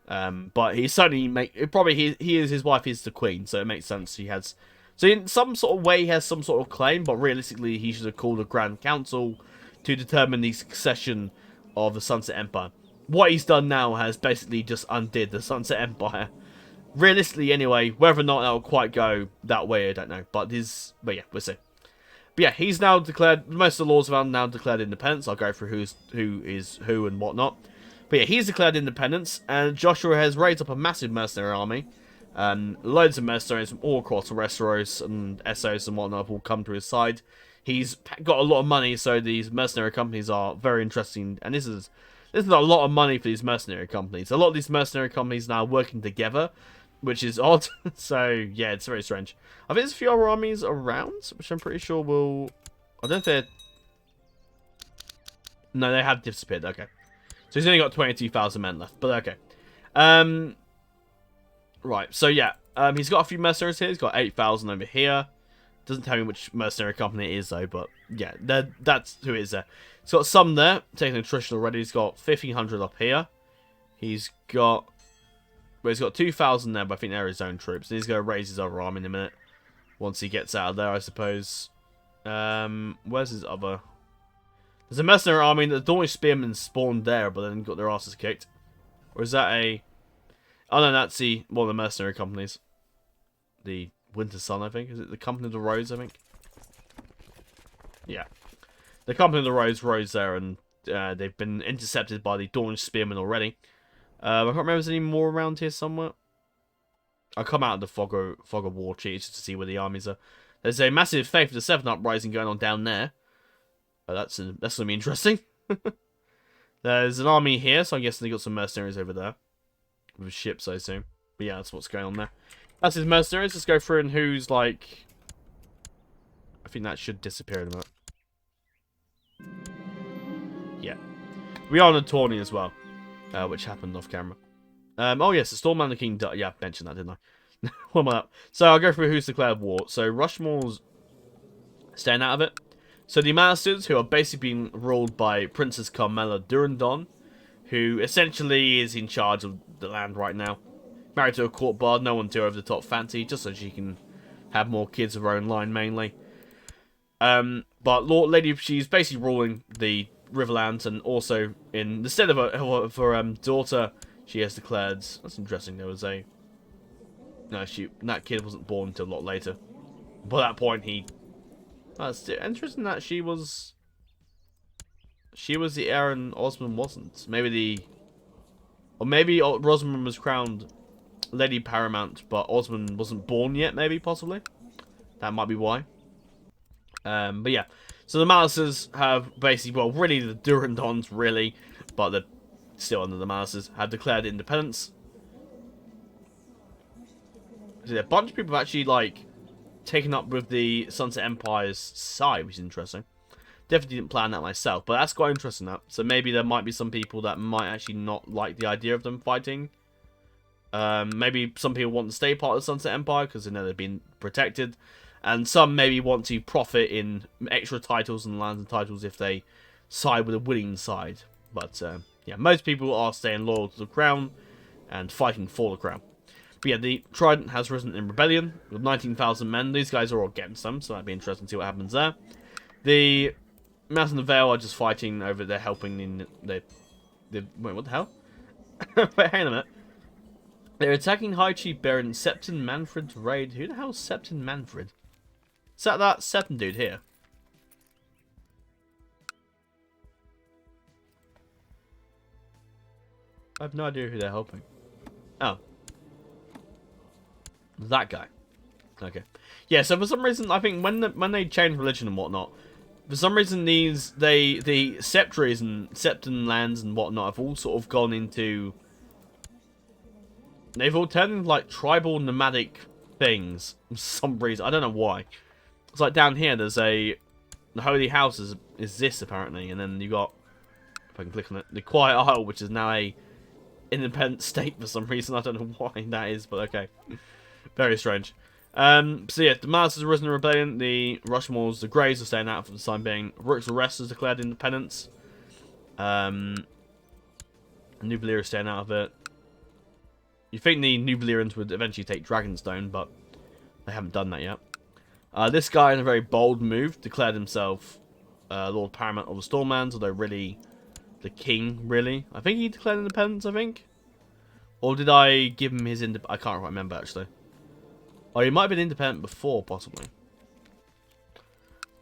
But he certainly he is his wife is the queen, so it makes sense he has. So in some sort of way, he has some sort of claim, but realistically, he should have called a Grand Council to determine the succession of the Sunset Empire. What he's done now has basically just undid the Sunset Empire. Realistically, anyway, whether or not that'll quite go that way, I don't know. But yeah, we'll see. But yeah, he's now declared, most of the lords have now declared independence. I'll go through who is who and whatnot. But yeah, he's declared independence, and Joshua has raised up a massive mercenary army. Loads of mercenaries from all across Westeros and Essos and whatnot will come to his side. He's got a lot of money, so these mercenary companies are very interesting. And this is a lot of money for these mercenary companies. A lot of these mercenary companies now working together, which is odd. So, yeah, it's very strange. I think there's a few other armies around, which I'm pretty sure will... I don't know if they're... No, they have disappeared. Okay. So he's only got 22,000 men left, but okay. Right, so yeah. He's got a few mercenaries here. He's got 8,000 over here. Doesn't tell me which mercenary company it is, though, but yeah, that's who it is there. He's got some there, taking attrition already. He's got 1,500 up here. He's got 2,000 there, but I think they're his own troops. And he's going to raise his other army in a minute. Once he gets out of there, I suppose. Where's his other... There's a mercenary army that the Dawnwich Spearmen spawned there, but then got their asses kicked. Or is that a... Oh, no, that's one of the mercenary companies. The Winter Sun, I think. Is it the Company of the Rose, I think? Yeah. The Company of the Rose there, and they've been intercepted by the Dawnwich Spearmen already. I can't remember if there's any more around here somewhere. I'll come out of the Fog of War cheats just to see where the armies are. There's a massive Faith of the Seven Uprising going on down there. That's going to be interesting. There's an army here, so I'm guessing they got some mercenaries over there. With ships, I assume. But yeah, that's what's going on there. That's his mercenaries. Let's go through and who's like... I think that should disappear in a minute. Yeah. We are on a tourney as well. Which happened off camera. Oh yes, the Stormlander King... Yeah, I mentioned that, didn't I? What am I up? So I'll go through who's declared war. So Rushmore's staying out of it. So the Masters, who are basically being ruled by Princess Carmela Durandon, who essentially is in charge of the land right now. Married to a court bard, no one too over the top fancy, just so she can have more kids of her own line mainly. But she's basically ruling the Riverlands, and also instead of her daughter, she has declared. That's interesting. There was that kid wasn't born until a lot later. By that point, That's interesting that she was the heir and Osmond wasn't. Maybe Rosamund was crowned Lady Paramount, but Osmond wasn't born yet, maybe, possibly. That might be why. But yeah. So the Malices have basically, well, really the Durandons, really, but they're still under the Malices, have declared independence. So a bunch of people have actually, like, taken up with the Sunset Empire's side, which is interesting. Definitely didn't plan that myself, but that's quite interesting. That so maybe there might be some people that might actually not like the idea of them fighting. Maybe some people want to stay part of the Sunset Empire because they know they've been protected, and some maybe want to profit in extra titles and lands and titles if they side with a winning side. But yeah, most people are staying loyal to the crown and fighting for the crown. But yeah, the Trident has risen in rebellion with 19,000 men. These guys are all against them, so that'd be interesting to see what happens there. The Mountain of Vale are just fighting over there, helping in the wait, what the hell? Wait, hang on a minute. They're attacking High Chief Baron Septon Manfred's raid. Who the hell is Septon Manfred? Is that Septon dude here? I have no idea who they're helping. Oh. That guy. Okay. Yeah, so for some reason, I think when they change religion and whatnot, for some reason the Sceptries and Septon lands and whatnot have all sort of gone into... They've all turned into, like, tribal nomadic things for some reason. I don't know why. It's like down here, there's the Holy House is this, apparently. And then you got, if I can click on it, the Quiet Isle, which is now a independent state for some reason. I don't know why that is, but okay. Very strange. So yeah, the Malices have risen in rebellion. The Rushmores, the Greys are staying out for the time being. Rook's Arrest has declared independence. Nublier is staying out of it. You think the Nublians would eventually take Dragonstone, but they haven't done that yet. This guy, in a very bold move, declared himself Lord Paramount of the Stormlands, although really the king, really. I think he declared independence, I think. Or did I give him his I can't quite remember, actually. Oh, he might have been independent before, possibly.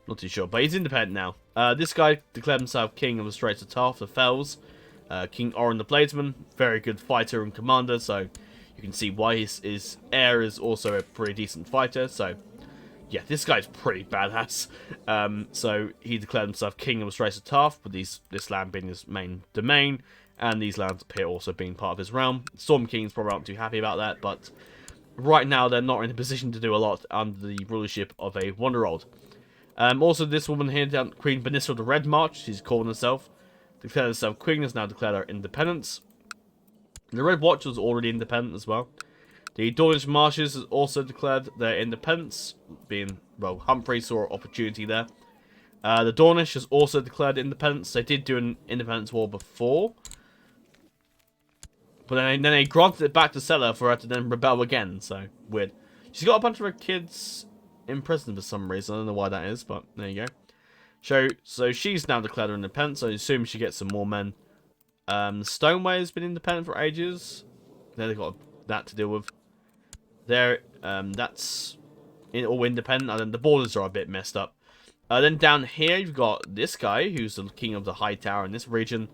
Not too sure, but he's independent now. This guy declared himself king of the Straits of Tarth, the Fells. King Orin the Bladesman, very good fighter and commander, so you can see why his heir is also a pretty decent fighter. So, yeah, this guy's pretty badass. So he declared himself king of the Straits of Tarth, with this land being his main domain, and these lands up here also being part of his realm. Storm Kings probably aren't too happy about that, but right now they're not in a position to do a lot under the rulership of a Wanderold. Also, this woman here, Queen Benissa of the Red March, she's calling herself, declared herself queen, has now declared her independence. The Red Watch was already independent as well. The Dawnish Marshes has also declared their independence, being, well, Humphrey saw an opportunity there. The Dawnish has also declared independence. They did do an independence war before, but then they granted it back to Sella for her to then rebel again, so weird. She's got a bunch of her kids in prison for some reason. I don't know why that is, but there you go. So she's now declared her independence, so I assume she gets some more men. Stoneway has been independent for ages. They've got that to deal with. That's all independent, and then the borders are a bit messed up. Then down here, you've got this guy, who's the king of the High Tower in this region.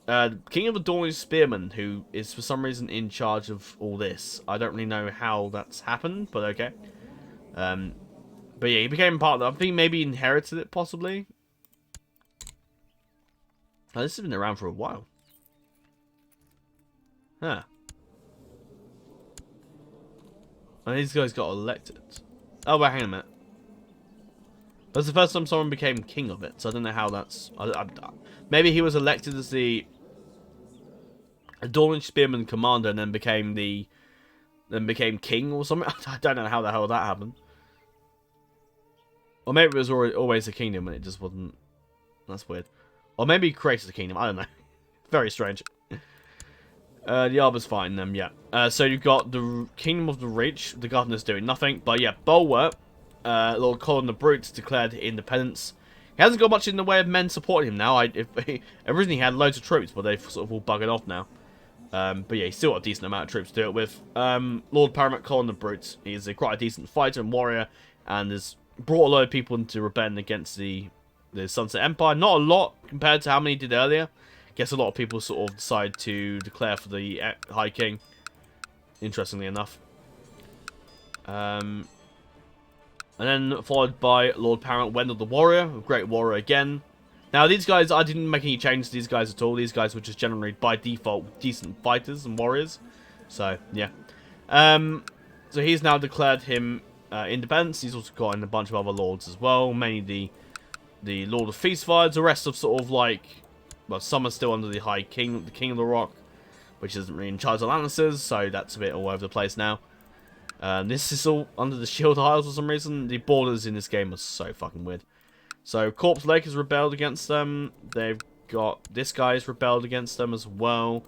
King of the Dawnish Spearmen, who is for some reason in charge of all this. I don't really know how that's happened, but okay. But yeah, he became part of it. I think maybe he inherited it, possibly. Oh, this has been around for a while. Huh. And these guys got elected. Oh, wait, hang on a minute. That's the first time someone became king of it, so I don't know how that's... maybe he was elected as the Dawnish Spearman commander and then became king or something. I don't know how the hell that happened. Or maybe it was always a kingdom and it just wasn't... That's weird. Or maybe he created a kingdom, I don't know. Very strange. The Arbor's fine then, yeah. So you've got the Kingdom of the Reach. The Governor's doing nothing. But yeah, Bulwer, Lord Colin the Brute, declared independence. He hasn't got much in the way of men supporting him now. Originally he had loads of troops, but they've sort of all buggered off now. But yeah, he's still got a decent amount of troops to do it with. Lord Paramount Colin the Brute, he's quite a decent fighter and warrior, and has brought a lot of people into rebellion against the Sunset Empire. Not a lot compared to how many he did earlier. Guess a lot of people sort of decide to declare for the High King. interestingly enough. And then followed by Lord Paramount Wendell the Warrior, a great warrior again. Now these guys, I didn't make any changes to these guys at all. These guys were just generally by default decent fighters and warriors. So yeah. So he's now declared him independence. He's also got in a bunch of other lords as well, mainly the Lord of Feastfires. The rest of sort of like, well, some are still under the High King, the King of the Rock, which isn't really in charge of Lannisters, so that's a bit all over the place now. This is all under the Shield Isles for some reason. The borders in this game are so fucking weird. So Corpse Lake has rebelled against them. They've got this guy's rebelled against them as well.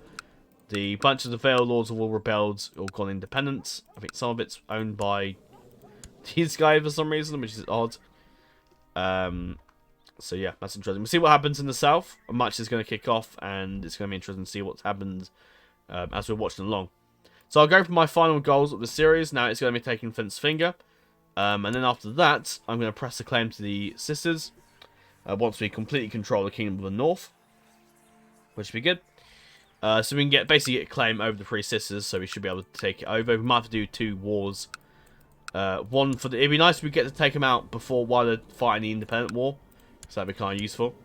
The bunch of the Vale Lords have all rebelled, all gone independent. I think some of it's owned by these guys for some reason, which is odd. So yeah, that's interesting. We'll see what happens in the south. A match is going to kick off, and it's going to be interesting to see what's happened as we're watching along. So I'll go for my final goals of the series. Now it's going to be taking Flint's Finger. And then after that, I'm going to press the claim to the Sisters. Once we completely control the Kingdom of the North. Which would be good. So we can basically get a claim over the 3 Sisters. So we should be able to take it over. We might have to do 2 wars. One for the... It'd be nice if we get to take them out before while they're fighting the Independent War. So that'd be kind of useful.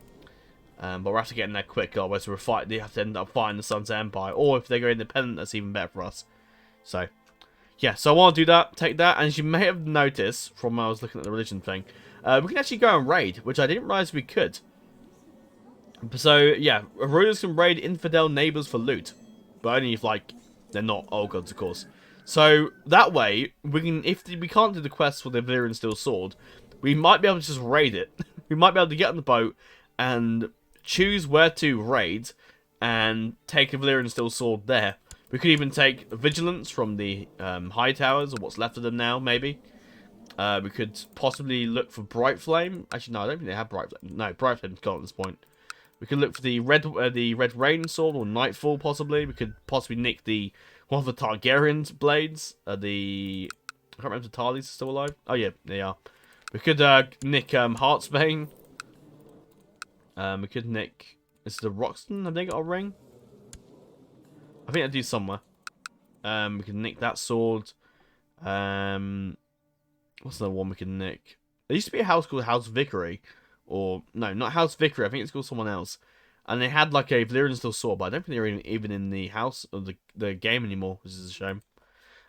But we'll have to get in there quick. Otherwise they have to end up fighting the Sons of Empire. Or if they go independent, that's even better for us. So... yeah, so I want to do that, take that, and as you may have noticed from when I was looking at the religion thing, we can actually go and raid, which I didn't realize we could. So, yeah, rulers can raid infidel neighbors for loot, but only if, like, they're not old gods, of course. So, that way, we can, if we can't do the quest for the Valyrian Steel Sword, we might be able to just raid it. We might be able to get on the boat and choose where to raid and take a Valyrian Steel Sword there. We could even take Vigilance from the High Towers, or what's left of them now, maybe. We could possibly look for Bright Flame. Actually, no, I don't think they have Bright Flame. No, Bright Flame's gone at this point. We could look for the Red Rain Sword, or Nightfall, possibly. We could possibly nick one of the Targaryen's blades. I can't remember if the Tarleys are still alive. Oh, yeah, they are. We could nick Heartsbane. We could nick... Is it the Roxton? Have they got a ring? I think I do somewhere. We can nick that sword. What's the one we can nick? There used to be a house called House Vickery. Or, no, not House Vickery. I think it's called someone else. And they had like a Valyrian Steel Sword, but I don't think they're even in the house or the game anymore, which is a shame.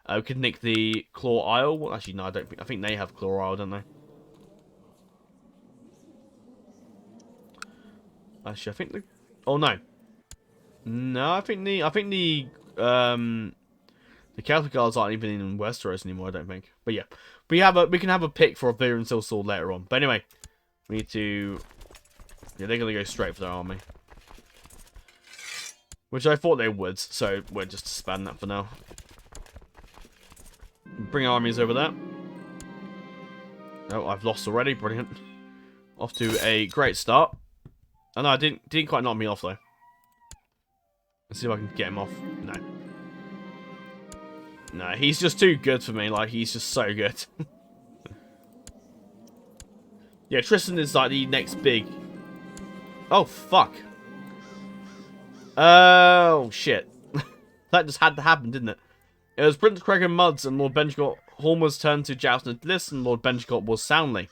We could nick the Claw Isle. Well, actually, no, I don't think. I think they have Claw Isle, don't they? Actually, I think the... Oh, no. No, I think the Celtic Isles aren't even in Westeros anymore, I don't think. But yeah, we can have a pick for a Valyrian Steel Sword later on. But anyway, we need to... Yeah, they're gonna go straight for their army, which I thought they would. So we're just expand that for now. Bring armies over there. Oh, I've lost already. Brilliant. Off to a great start. Oh no, I didn't quite knock me off though. Let's see if I can get him off. No. No, he's just too good for me. Like, he's just so good. Yeah, Tristan is like the next big... Oh, fuck. Oh, shit. That just had to happen, didn't it? It was Prince Cregan Mudd's and Lord Benjicott Hormer's turn to joust and Bliss, and Lord Benjicott was soundly.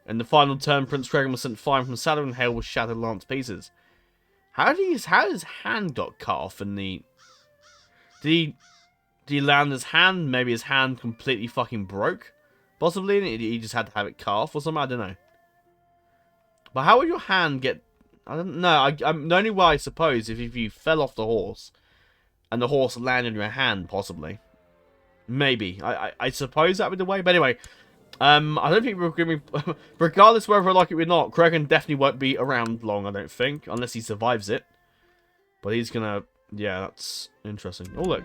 In the final turn, Prince Cregan was sent flying from saddle and hail with shattered lance pieces. How his hand got cut off in the... Did he land his hand? Maybe his hand completely fucking broke? Possibly, and he just had to have it cut off or something? I don't know. But how would your hand get... I don't know. The only way, I suppose, if you fell off the horse and the horse landed in your hand, possibly. Maybe. I suppose that would be the way. But anyway, I don't think we're going to... Regardless whether I like it or not, Cregan definitely won't be around long, I don't think. Unless he survives it. But he's going to... Yeah, that's interesting. Oh, look.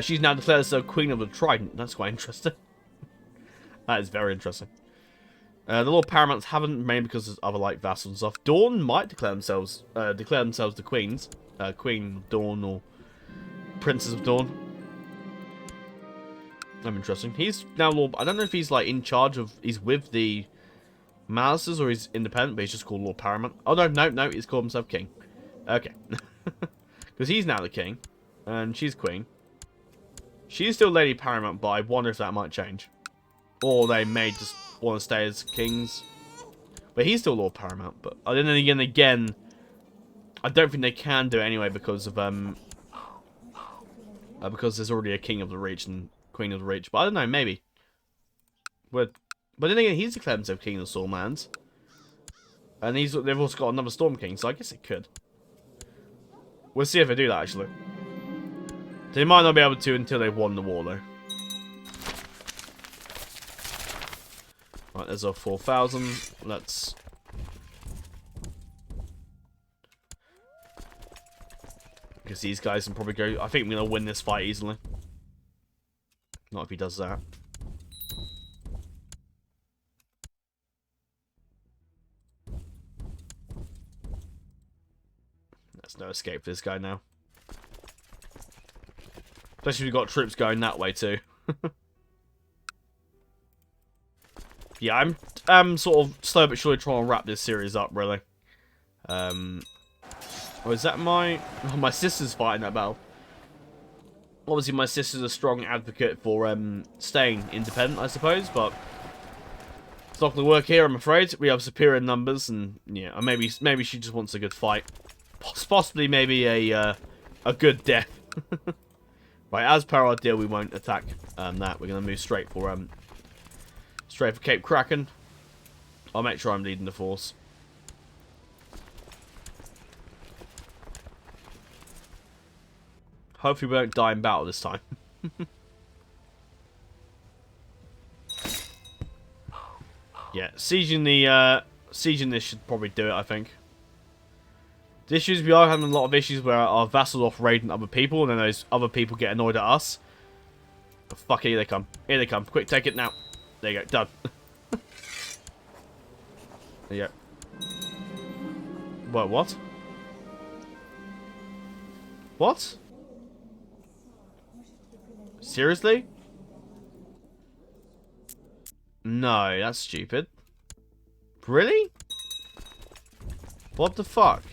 She's now declared herself Queen of the Trident. That's quite interesting. That is very interesting. The Lord Paramounts haven't, mainly because of other like vassals and stuff. Dawn might declare themselves the queens. Queen of Dawn or Princess of Dawn. That's interesting. He's now Lord... I don't know if he's like in charge of... He's with the Malisters or he's independent, but he's just called Lord Paramount. Oh, no, he's called himself King. Okay. Because he's now the king. And she's queen. She's still Lady Paramount, but I wonder if that might change. Or they may just want to stay as kings. But he's still Lord Paramount. But then again, I don't think they can do it anyway because of because there's already a King of the Reach and Queen of the Reach. But I don't know, maybe. But then again, he's declared himself King of the Stormlands. And they've also got another Storm King, so I guess it could. We'll see if they do that, actually. They might not be able to until they've won the war, though. Right, there's our 4,000. Let's... Because these guys can probably go... I think we're going to win this fight easily. Not if he does that. There's no escape for this guy now. Especially if we've got troops going that way too. Yeah, I'm sort of slow but surely trying to wrap this series up, really. Oh, is that my... Oh, my sister's fighting that battle. Obviously, my sister's a strong advocate for staying independent, I suppose, but... It's not going to work here, I'm afraid. We have superior numbers, and yeah, maybe she just wants a good fight. Possibly maybe a good death. Right, as per our deal, we won't attack that. We're going to move straight for Cape Kraken. I'll make sure I'm leading the force. Hopefully we won't die in battle this time. Yeah, sieging this should probably do it, I think. The issues, we are having a lot of issues where our vassals are off raiding other people, and then those other people get annoyed at us. But fuck, here they come. Here they come. Quick, take it now. There you go. Done. There you go. What? What? Seriously? No, that's stupid. Really? What the fuck?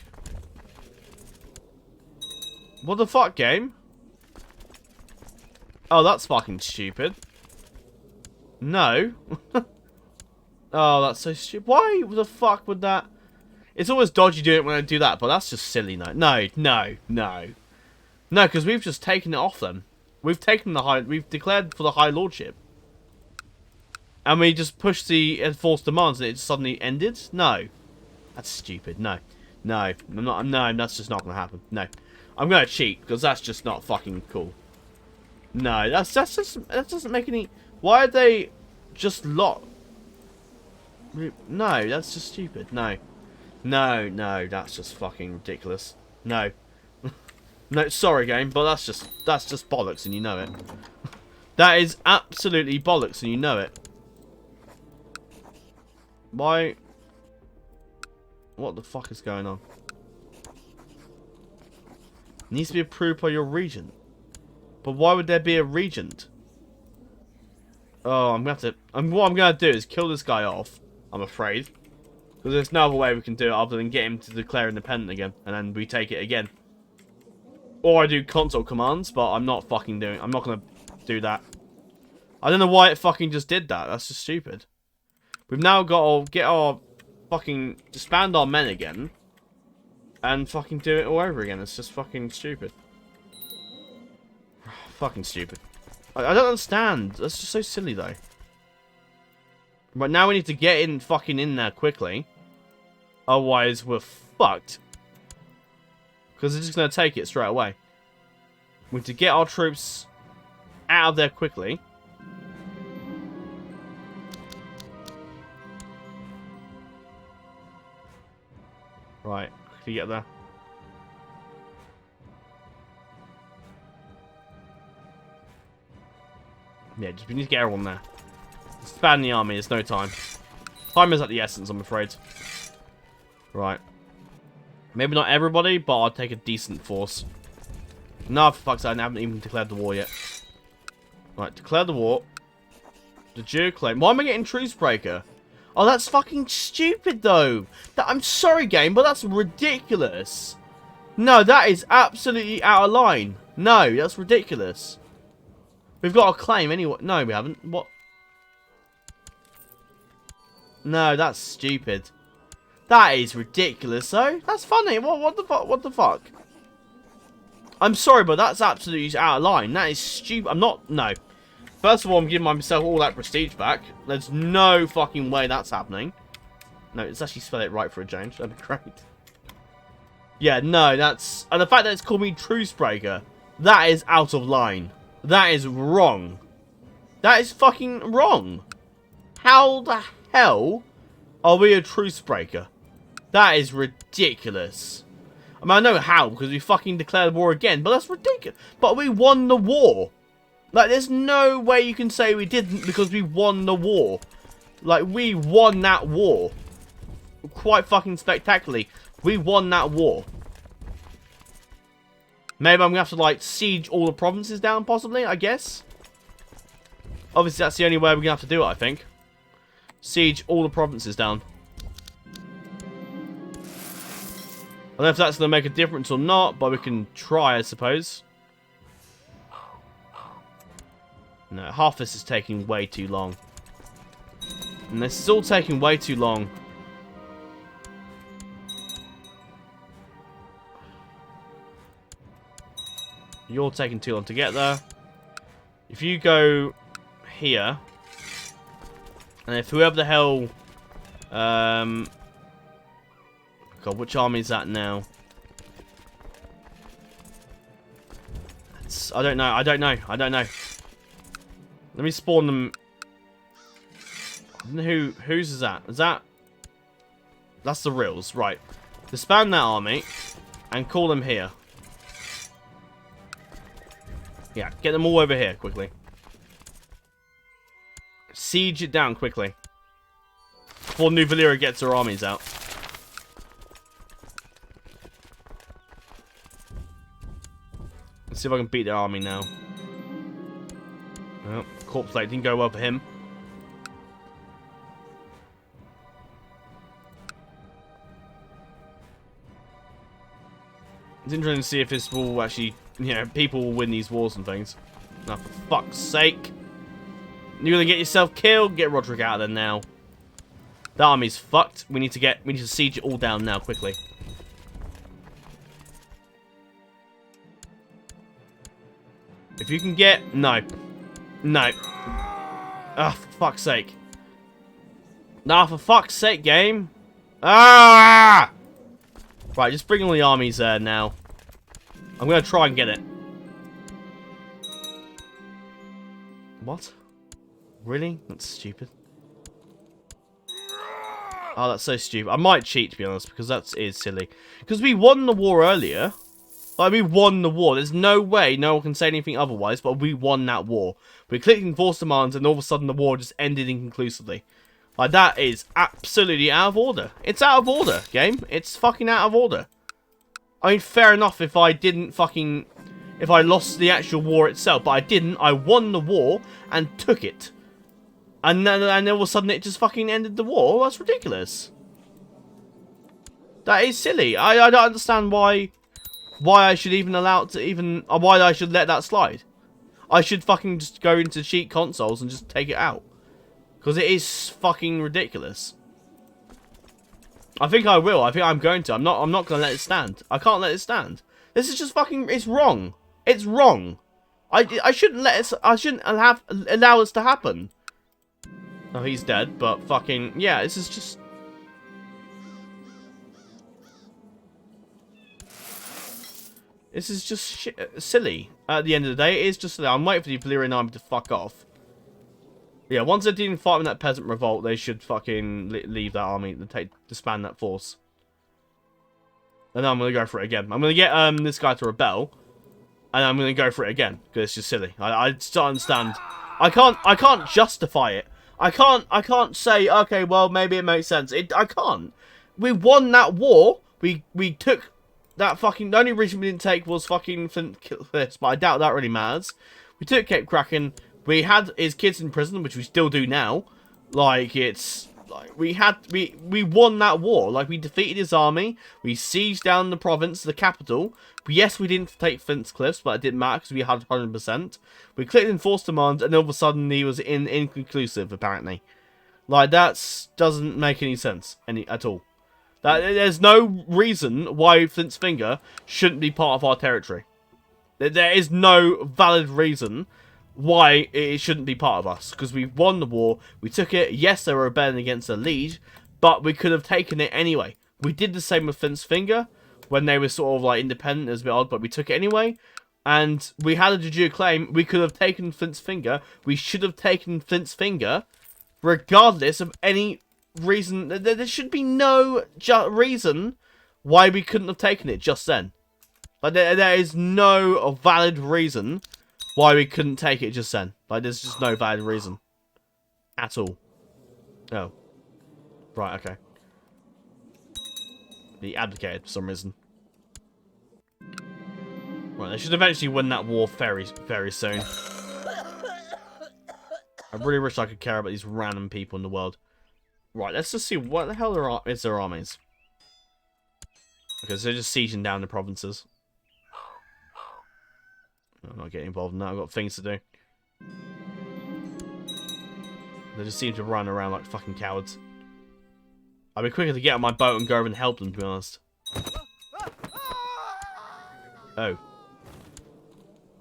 What the fuck, game? Oh, that's fucking stupid. No. Oh, that's so stupid. Why the fuck would that... It's always dodgy doing it when I do that, but that's just silly. No, because we've just taken it off them. We've taken the high... We've declared for the High Lordship. And we just pushed the enforced demands and it just suddenly ended? No. That's stupid. No, I'm not... No, that's just not going to happen. No. I'm going to cheat, because that's just not fucking cool. No, that doesn't make any... Why are they just locked? No, that's just stupid. No, that's just fucking ridiculous. No. No, sorry game, but that's just bollocks and you know it. That is absolutely bollocks and you know it. Why? What the fuck is going on? Needs to be approved by your regent. But why would there be a regent? Oh, I'm gonna have to... what I'm gonna do is kill this guy off, I'm afraid. Because there's no other way we can do it other than get him to declare independent again. And then we take it again. Or I do console commands, but I'm not fucking doing... I'm not gonna do that. I don't know why it fucking just did that. That's just stupid. We've now got to get our fucking... disband our men again. And fucking do it all over again. It's just fucking stupid. Fucking stupid. I don't understand. That's just so silly, though. But now we need to get in fucking in there quickly. Otherwise, we're fucked. Because they're just going to take it straight away. We need to get our troops out of there quickly. Right. Quickly get there. Yeah, we need to get everyone there. Expand the army, there's no time. Time is at the essence, I'm afraid. Right. Maybe not everybody, but I'll take a decent force. No, for fuck's sake, I haven't even declared the war yet. Right, declare the war. The Jew claim. Why am I getting Trucebreaker? Oh, that's fucking stupid, though. I'm sorry, game, but that's ridiculous. No, that is absolutely out of line. No, that's ridiculous. We've got a claim anyway. No, we haven't. What? No, that's stupid. That is ridiculous, though. That's funny. What the fuck? What the fuck? I'm sorry, but that's absolutely out of line. That is stupid. I'm not... No. First of all, I'm giving myself all that prestige back. There's no fucking way that's happening. No, let's actually spell it right for a change. That'd be great. Yeah, no, that's... And the fact that it's called me Trucebreaker, that is out of line. That is wrong. That is fucking wrong. How the hell are we a Trucebreaker? That is ridiculous. I mean, I know how, because we fucking declared war again, but that's ridiculous. But we won the war. Like, there's no way you can say we didn't because we won the war. Like, we won that war. Quite fucking spectacularly. We won that war. Maybe I'm going to have to, like, siege all the provinces down, possibly, I guess. Obviously, that's the only way we're going to have to do it, I think. Siege all the provinces down. I don't know if that's going to make a difference or not, but we can try, I suppose. No, half this is taking way too long. And this is all taking way too long. You're taking too long to get there. If you go here, and if whoever the hell... God, which army is that now? I don't know. I don't know. I don't know. Let me spawn them. Whose is that? Is that? That's the Rills, right? Disband that army and call them here. Yeah, get them all over here quickly. Siege it down quickly before New Valyria gets her armies out. Let's see if I can beat their army now. Oh, corpse plate didn't go well for him. It's interesting to see if this will actually, you know, people will win these wars and things. Now, for fuck's sake. You're gonna get yourself killed? Get Roderick out of there now. The army's fucked. We need to siege it all down now, quickly. If you can get... No. No. Ah, for fuck's sake. Nah, for fuck's sake, game. Ah! Right, just bring all the armies there now. I'm going to try and get it. What? Really? That's stupid. Oh, that's so stupid. I might cheat, to be honest, because that is silly. Because we won the war earlier. Like, we won the war. There's no way no one can say anything otherwise, but we won that war. We clicked enforce demands, and all of a sudden the war just ended inconclusively. Like, that is absolutely out of order. It's out of order, game. It's fucking out of order. I mean, fair enough if I didn't fucking... If I lost the actual war itself, but I didn't. I won the war and took it. And then all of a sudden it just fucking ended the war. That's ridiculous. That is silly. I don't understand why I should even allow it to even... why I should let that slide. I should fucking just go into cheat consoles and just take it out. Because it is fucking ridiculous. I think I will. I think I'm going to. I'm not going to let it stand. I can't let it stand. This is just fucking... It's wrong. It's wrong. I shouldn't let it... I shouldn't allow this to happen. Oh, he's dead, but fucking... Yeah, this is just... This is just silly. At the end of the day, it is just silly. I'm waiting for the Valyrian army to fuck off. Yeah, once they didn't fight in that peasant revolt, they should fucking leave that army and disband that force. And then I'm going to go for it again. I'm going to get this guy to rebel. And I'm going to go for it again. Because it's just silly. I just don't understand. I can't justify it. I can't say, okay, well, maybe it makes sense. I can't. We won that war. We took that fucking... The only reason we didn't take was fucking Flint Cliffs, but I doubt that really matters. We took Cape Kraken. We had his kids in prison, which we still do now. Like, it's... Like, we won that war. Like, we defeated his army. We sieged down the province, the capital. Yes, we didn't take Flint's Cliffs, but it didn't matter because we had 100%. We clicked enforce demands, and all of a sudden he was inconclusive, apparently. Like, that doesn't make any sense at all. There's no reason why Flint's Finger shouldn't be part of our territory. There is no valid reason why it shouldn't be part of us. Because we won the war, we took it. Yes, they were rebelling against the liege, but we could have taken it anyway. We did the same with Flint's Finger when they were sort of like independent. It was a bit odd, but we took it anyway. And we had a de jure claim. We could have taken Flint's Finger. We should have taken Flint's Finger regardless of any reason. There should be no reason why we couldn't have taken it just then. Like, there is no valid reason why we couldn't take it just then. Like, there's just no valid reason. At all. Oh. Right, okay. He abdicated for some reason. Right, they should eventually win that war very, very soon. I really wish I could care about these random people in the world. Right, let's just see what the hell is their armies. Because they're just sieging down the provinces. I'm not getting involved in that. I've got things to do. They just seem to run around like fucking cowards. I'd be quicker to get on my boat and go over and help them, to be honest. Oh.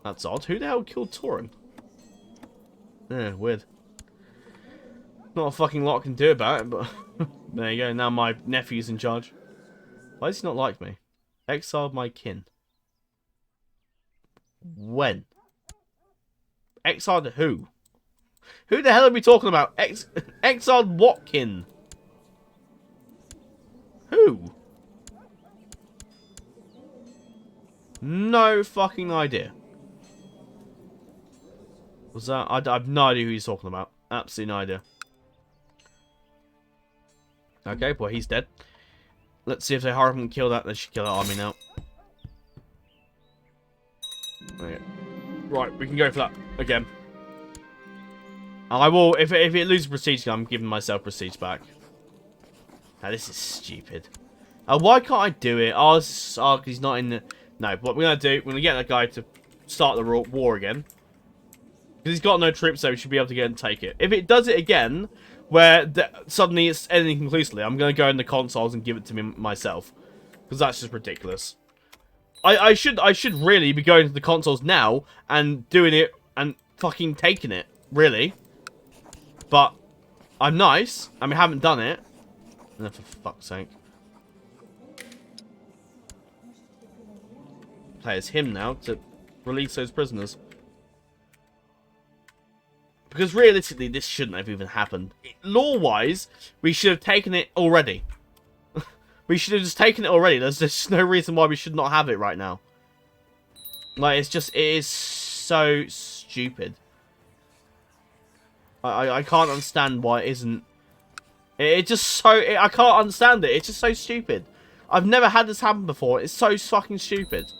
That's odd. Who the hell killed Torin? Yeah, weird. Not a fucking lot I can do about it, but... there you go. Now my nephew's in charge. Why does he not like me? Exiled my kin. When? Exiled who? Who the hell are we talking about? Exiled what kin? Who? No fucking idea. Was that? I have no idea who he's talking about. Absolutely no idea. Okay, well, he's dead. Let's see if they hurry up and kill that. They should kill that army now. Okay. Right, we can go for that again. I will, if it loses prestige, I'm giving myself prestige back. Now, this is stupid. Why can't I do it? Oh, because he's not in the... No, what we're going to do, we're going to get that guy to start the war again. Because he's got no troops, so we should be able to get and take it. If it does it again, where suddenly it's ending conclusively, I'm going to go in the consoles and give it to me myself. Because that's just ridiculous. I should really be going to the consoles now and doing it and fucking taking it, really. But I'm nice, and we haven't done it. And for fuck's sake. Play as him now to release those prisoners. Because realistically, this shouldn't have even happened. Law-wise, we should have taken it already. We should have just taken it already. There's just no reason why we should not have it right now. Like, it is so stupid. I can't understand why it isn't. It just so... I can't understand it. It's just so stupid. I've never had this happen before. It's so fucking stupid.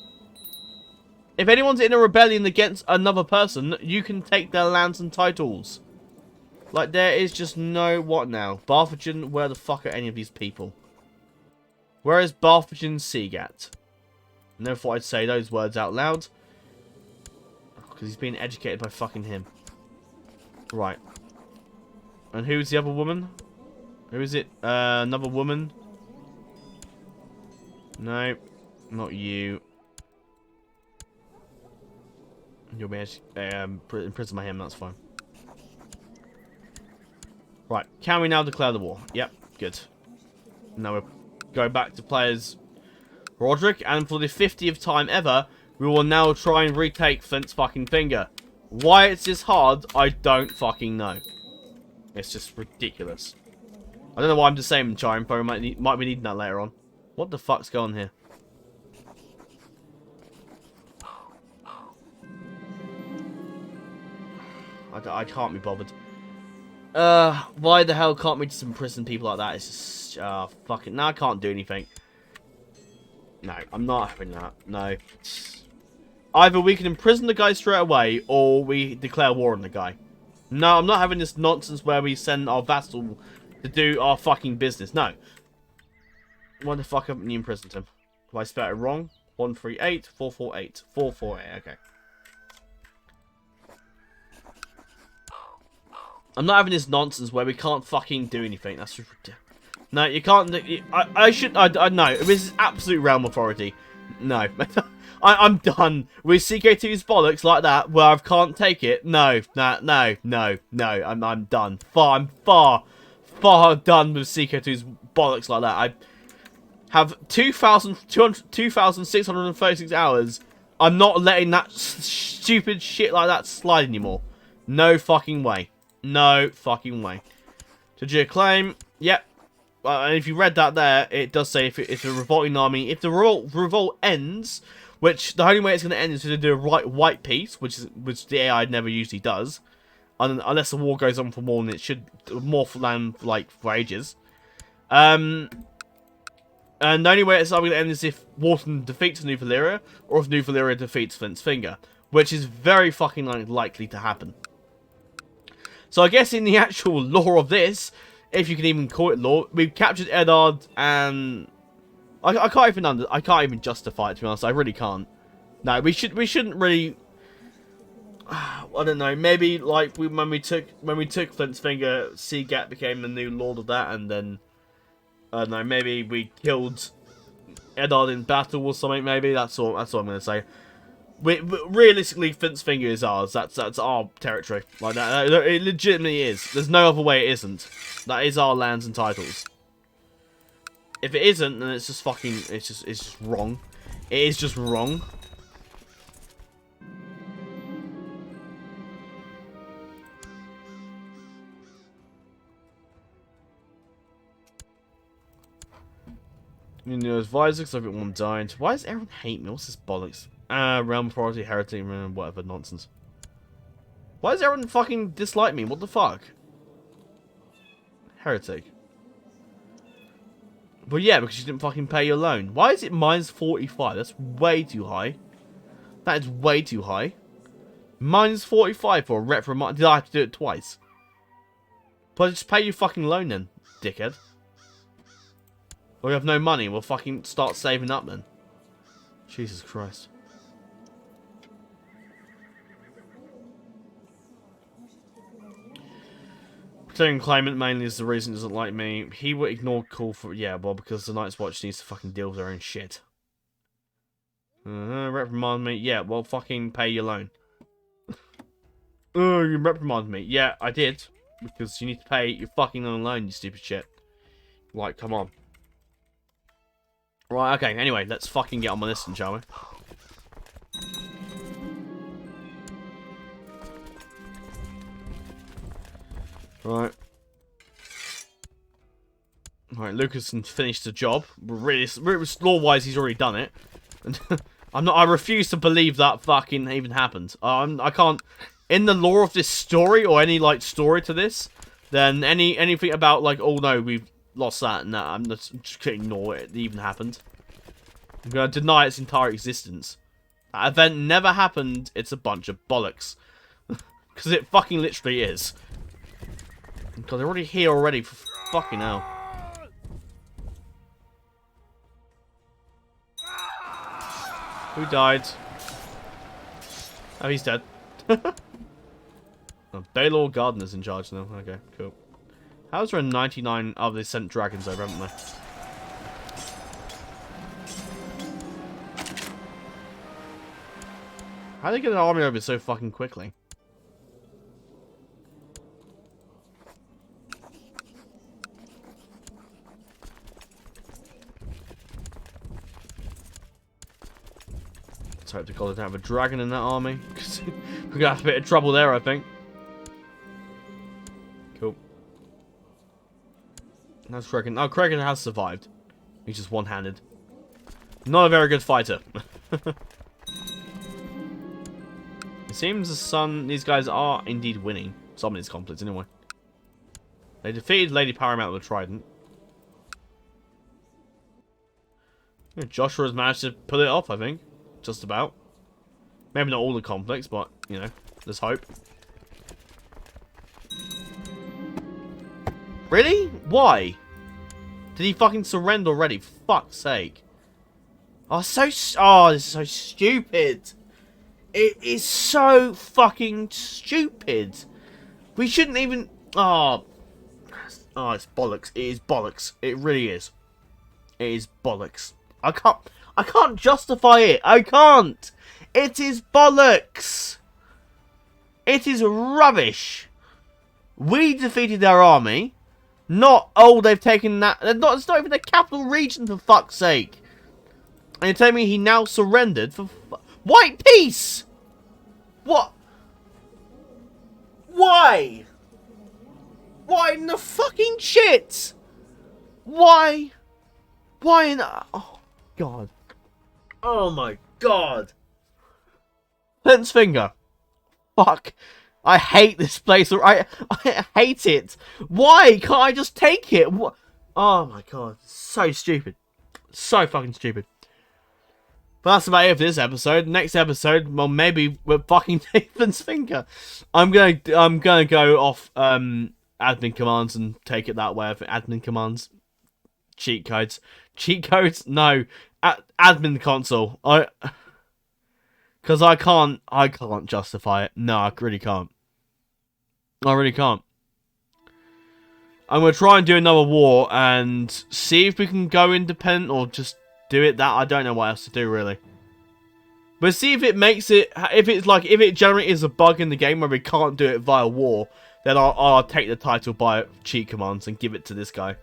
If anyone's in a rebellion against another person, you can take their lands and titles. Like, there is just no... What now? Barthagen? Where the fuck are any of these people? Where is Barthagen Seagat? Never thought I'd say those words out loud. Because he's being educated by fucking him. Right. And who's the other woman? Who is it? Another woman? No. Not you. You'll be imprison by him, that's fine. Right. Can we now declare the war? Yep. Good. Now we're going back to players Roderick, and for the 50th time ever, we will now try and retake Flint's fucking Finger. Why it's this hard, I don't fucking know. It's just ridiculous. I don't know why I'm just saying Chime, but might be needing that later on. What the fuck's going on here? I can't be bothered. Why the hell can't we just imprison people like that? It's just, fucking, no, I can't do anything. No, I'm not having that. No. Either we can imprison the guy straight away, or we declare war on the guy. No, I'm not having this nonsense where we send our vassal to do our fucking business. No. Why the fuck haven't you imprisoned him? Have I spelled it wrong? 138 448 448. Okay. I'm not having this nonsense where we can't fucking do anything. That's just ridiculous. No, you can't. I should. I know. This is absolute realm authority. No. I'm done with CK2's bollocks like that where I can't take it. No. No. I'm done. I'm far done with CK2's bollocks like that. I have 2,636 hours. I'm not letting that stupid shit like that slide anymore. No fucking way. No fucking way. To your claim, yep. And if you read that there, it does say if the revolting army, if the revolt ends, which the only way it's going to end is to do a white peace, which the AI never usually does, unless the war goes on for more than it should, more than like for ages. And the only way it's going to end is if Wharton defeats New Valyria, or if New Valyria defeats Flint's Finger, which is very fucking likely to happen. So I guess in the actual lore of this, if you can even call it lore, we've captured Eddard, and I can't even justify it, to be honest. I really can't. No, we shouldn't really. I don't know. Maybe like when we took Flint's Finger, Seagat became the new lord of that, and then I don't know. Maybe we killed Eddard in battle or something. Maybe that's all I'm gonna say. Realistically, Flint's Finger is ours. That's our territory. Like that, it legitimately is. There's no other way it isn't. That is our lands and titles. If it isn't, then it's just fucking. It's just wrong. It is just wrong. You know, advisor, because everyone died. Why does everyone hate me? What's this bollocks? Realm authority, heretic, whatever nonsense. Why does everyone fucking dislike me? What the fuck? Heretic. But yeah, because you didn't fucking pay your loan. Why is it minus 45? That's way too high. That is way too high. Minus 45 for a reprimand. Did I have to do it twice? But just pay your fucking loan then, dickhead. Or we have no money. We'll fucking start saving up then. Jesus Christ. Protecting claimant mainly is the reason he doesn't like me. He would ignore call for... Yeah, well, because the Night's Watch needs to fucking deal with their own shit. Reprimand me. Yeah, well, fucking pay your loan. Oh, you reprimanded me. Yeah, I did. Because you need to pay your fucking own loan, you stupid shit. Like, come on. Right, okay, anyway, let's fucking get on my list, shall we? Right. Right, Lucas can finish the job. Really, lore-wise, he's already done it. I refuse to believe that fucking even happened. I can't... In the lore of this story, or any, like, story to this, then anything about, like, oh no, we've lost that, nah, I'm just gonna ignore it even happened. I'm gonna deny its entire existence. That event never happened, it's a bunch of bollocks. Because it fucking literally is. God, they're already here already, for fucking hell. Who died? Oh, he's dead. Oh, Baylor Gardener's in charge now. Okay, cool. How's there a 99? Oh, they sent dragons over, haven't they? How do they get an army over so fucking quickly? Let's hope to God they don't have a dragon in that army. We're gonna have a bit of trouble there, I think. Cool. That's Kraken. Oh, Kraken has survived. He's just one-handed. Not a very good fighter. It seems these guys are indeed winning some of these conflicts anyway. They defeated Lady Paramount with a Trident. Yeah, Joshua has managed to pull it off, I think. Just about. Maybe not all the conflicts, but, you know, there's hope. Really? Why? Did he fucking surrender already? For fuck's sake. Oh, oh, this is so stupid. It is so fucking stupid. We shouldn't even... Oh, it's bollocks. It is bollocks. It really is. It is bollocks. I can't justify it. I can't. It is bollocks. It is rubbish. We defeated their army. Not, oh, they've taken that. It's not even the capital region, for fuck's sake. And you're telling me he now surrendered for white peace? What? Why? Why in the fucking shit? Why? Why in the... Oh, God. Oh, my God. Fence finger. Fuck. I hate this place. I hate it. Why can't I just take it? What? Oh, my God. So stupid. So fucking stupid. But that's about it for this episode. Next episode, well, maybe we're fucking Nathan's finger. I'm gonna go off admin commands and take it that way. Admin commands, cheat codes, No, admin console. Because I can't justify it. No, I really can't. I really can't. I'm gonna try and do another war and see if we can go independent or just do it that. I don't know what else to do really. But see if it makes it, if it generally is a bug in the game where we can't do it via war, then I'll take the title by cheat commands and give it to this guy.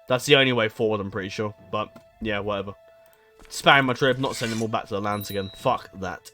That's the only way forward, I'm pretty sure. But yeah, whatever. Sparing my trip, not sending them all back to the lands again. Fuck that.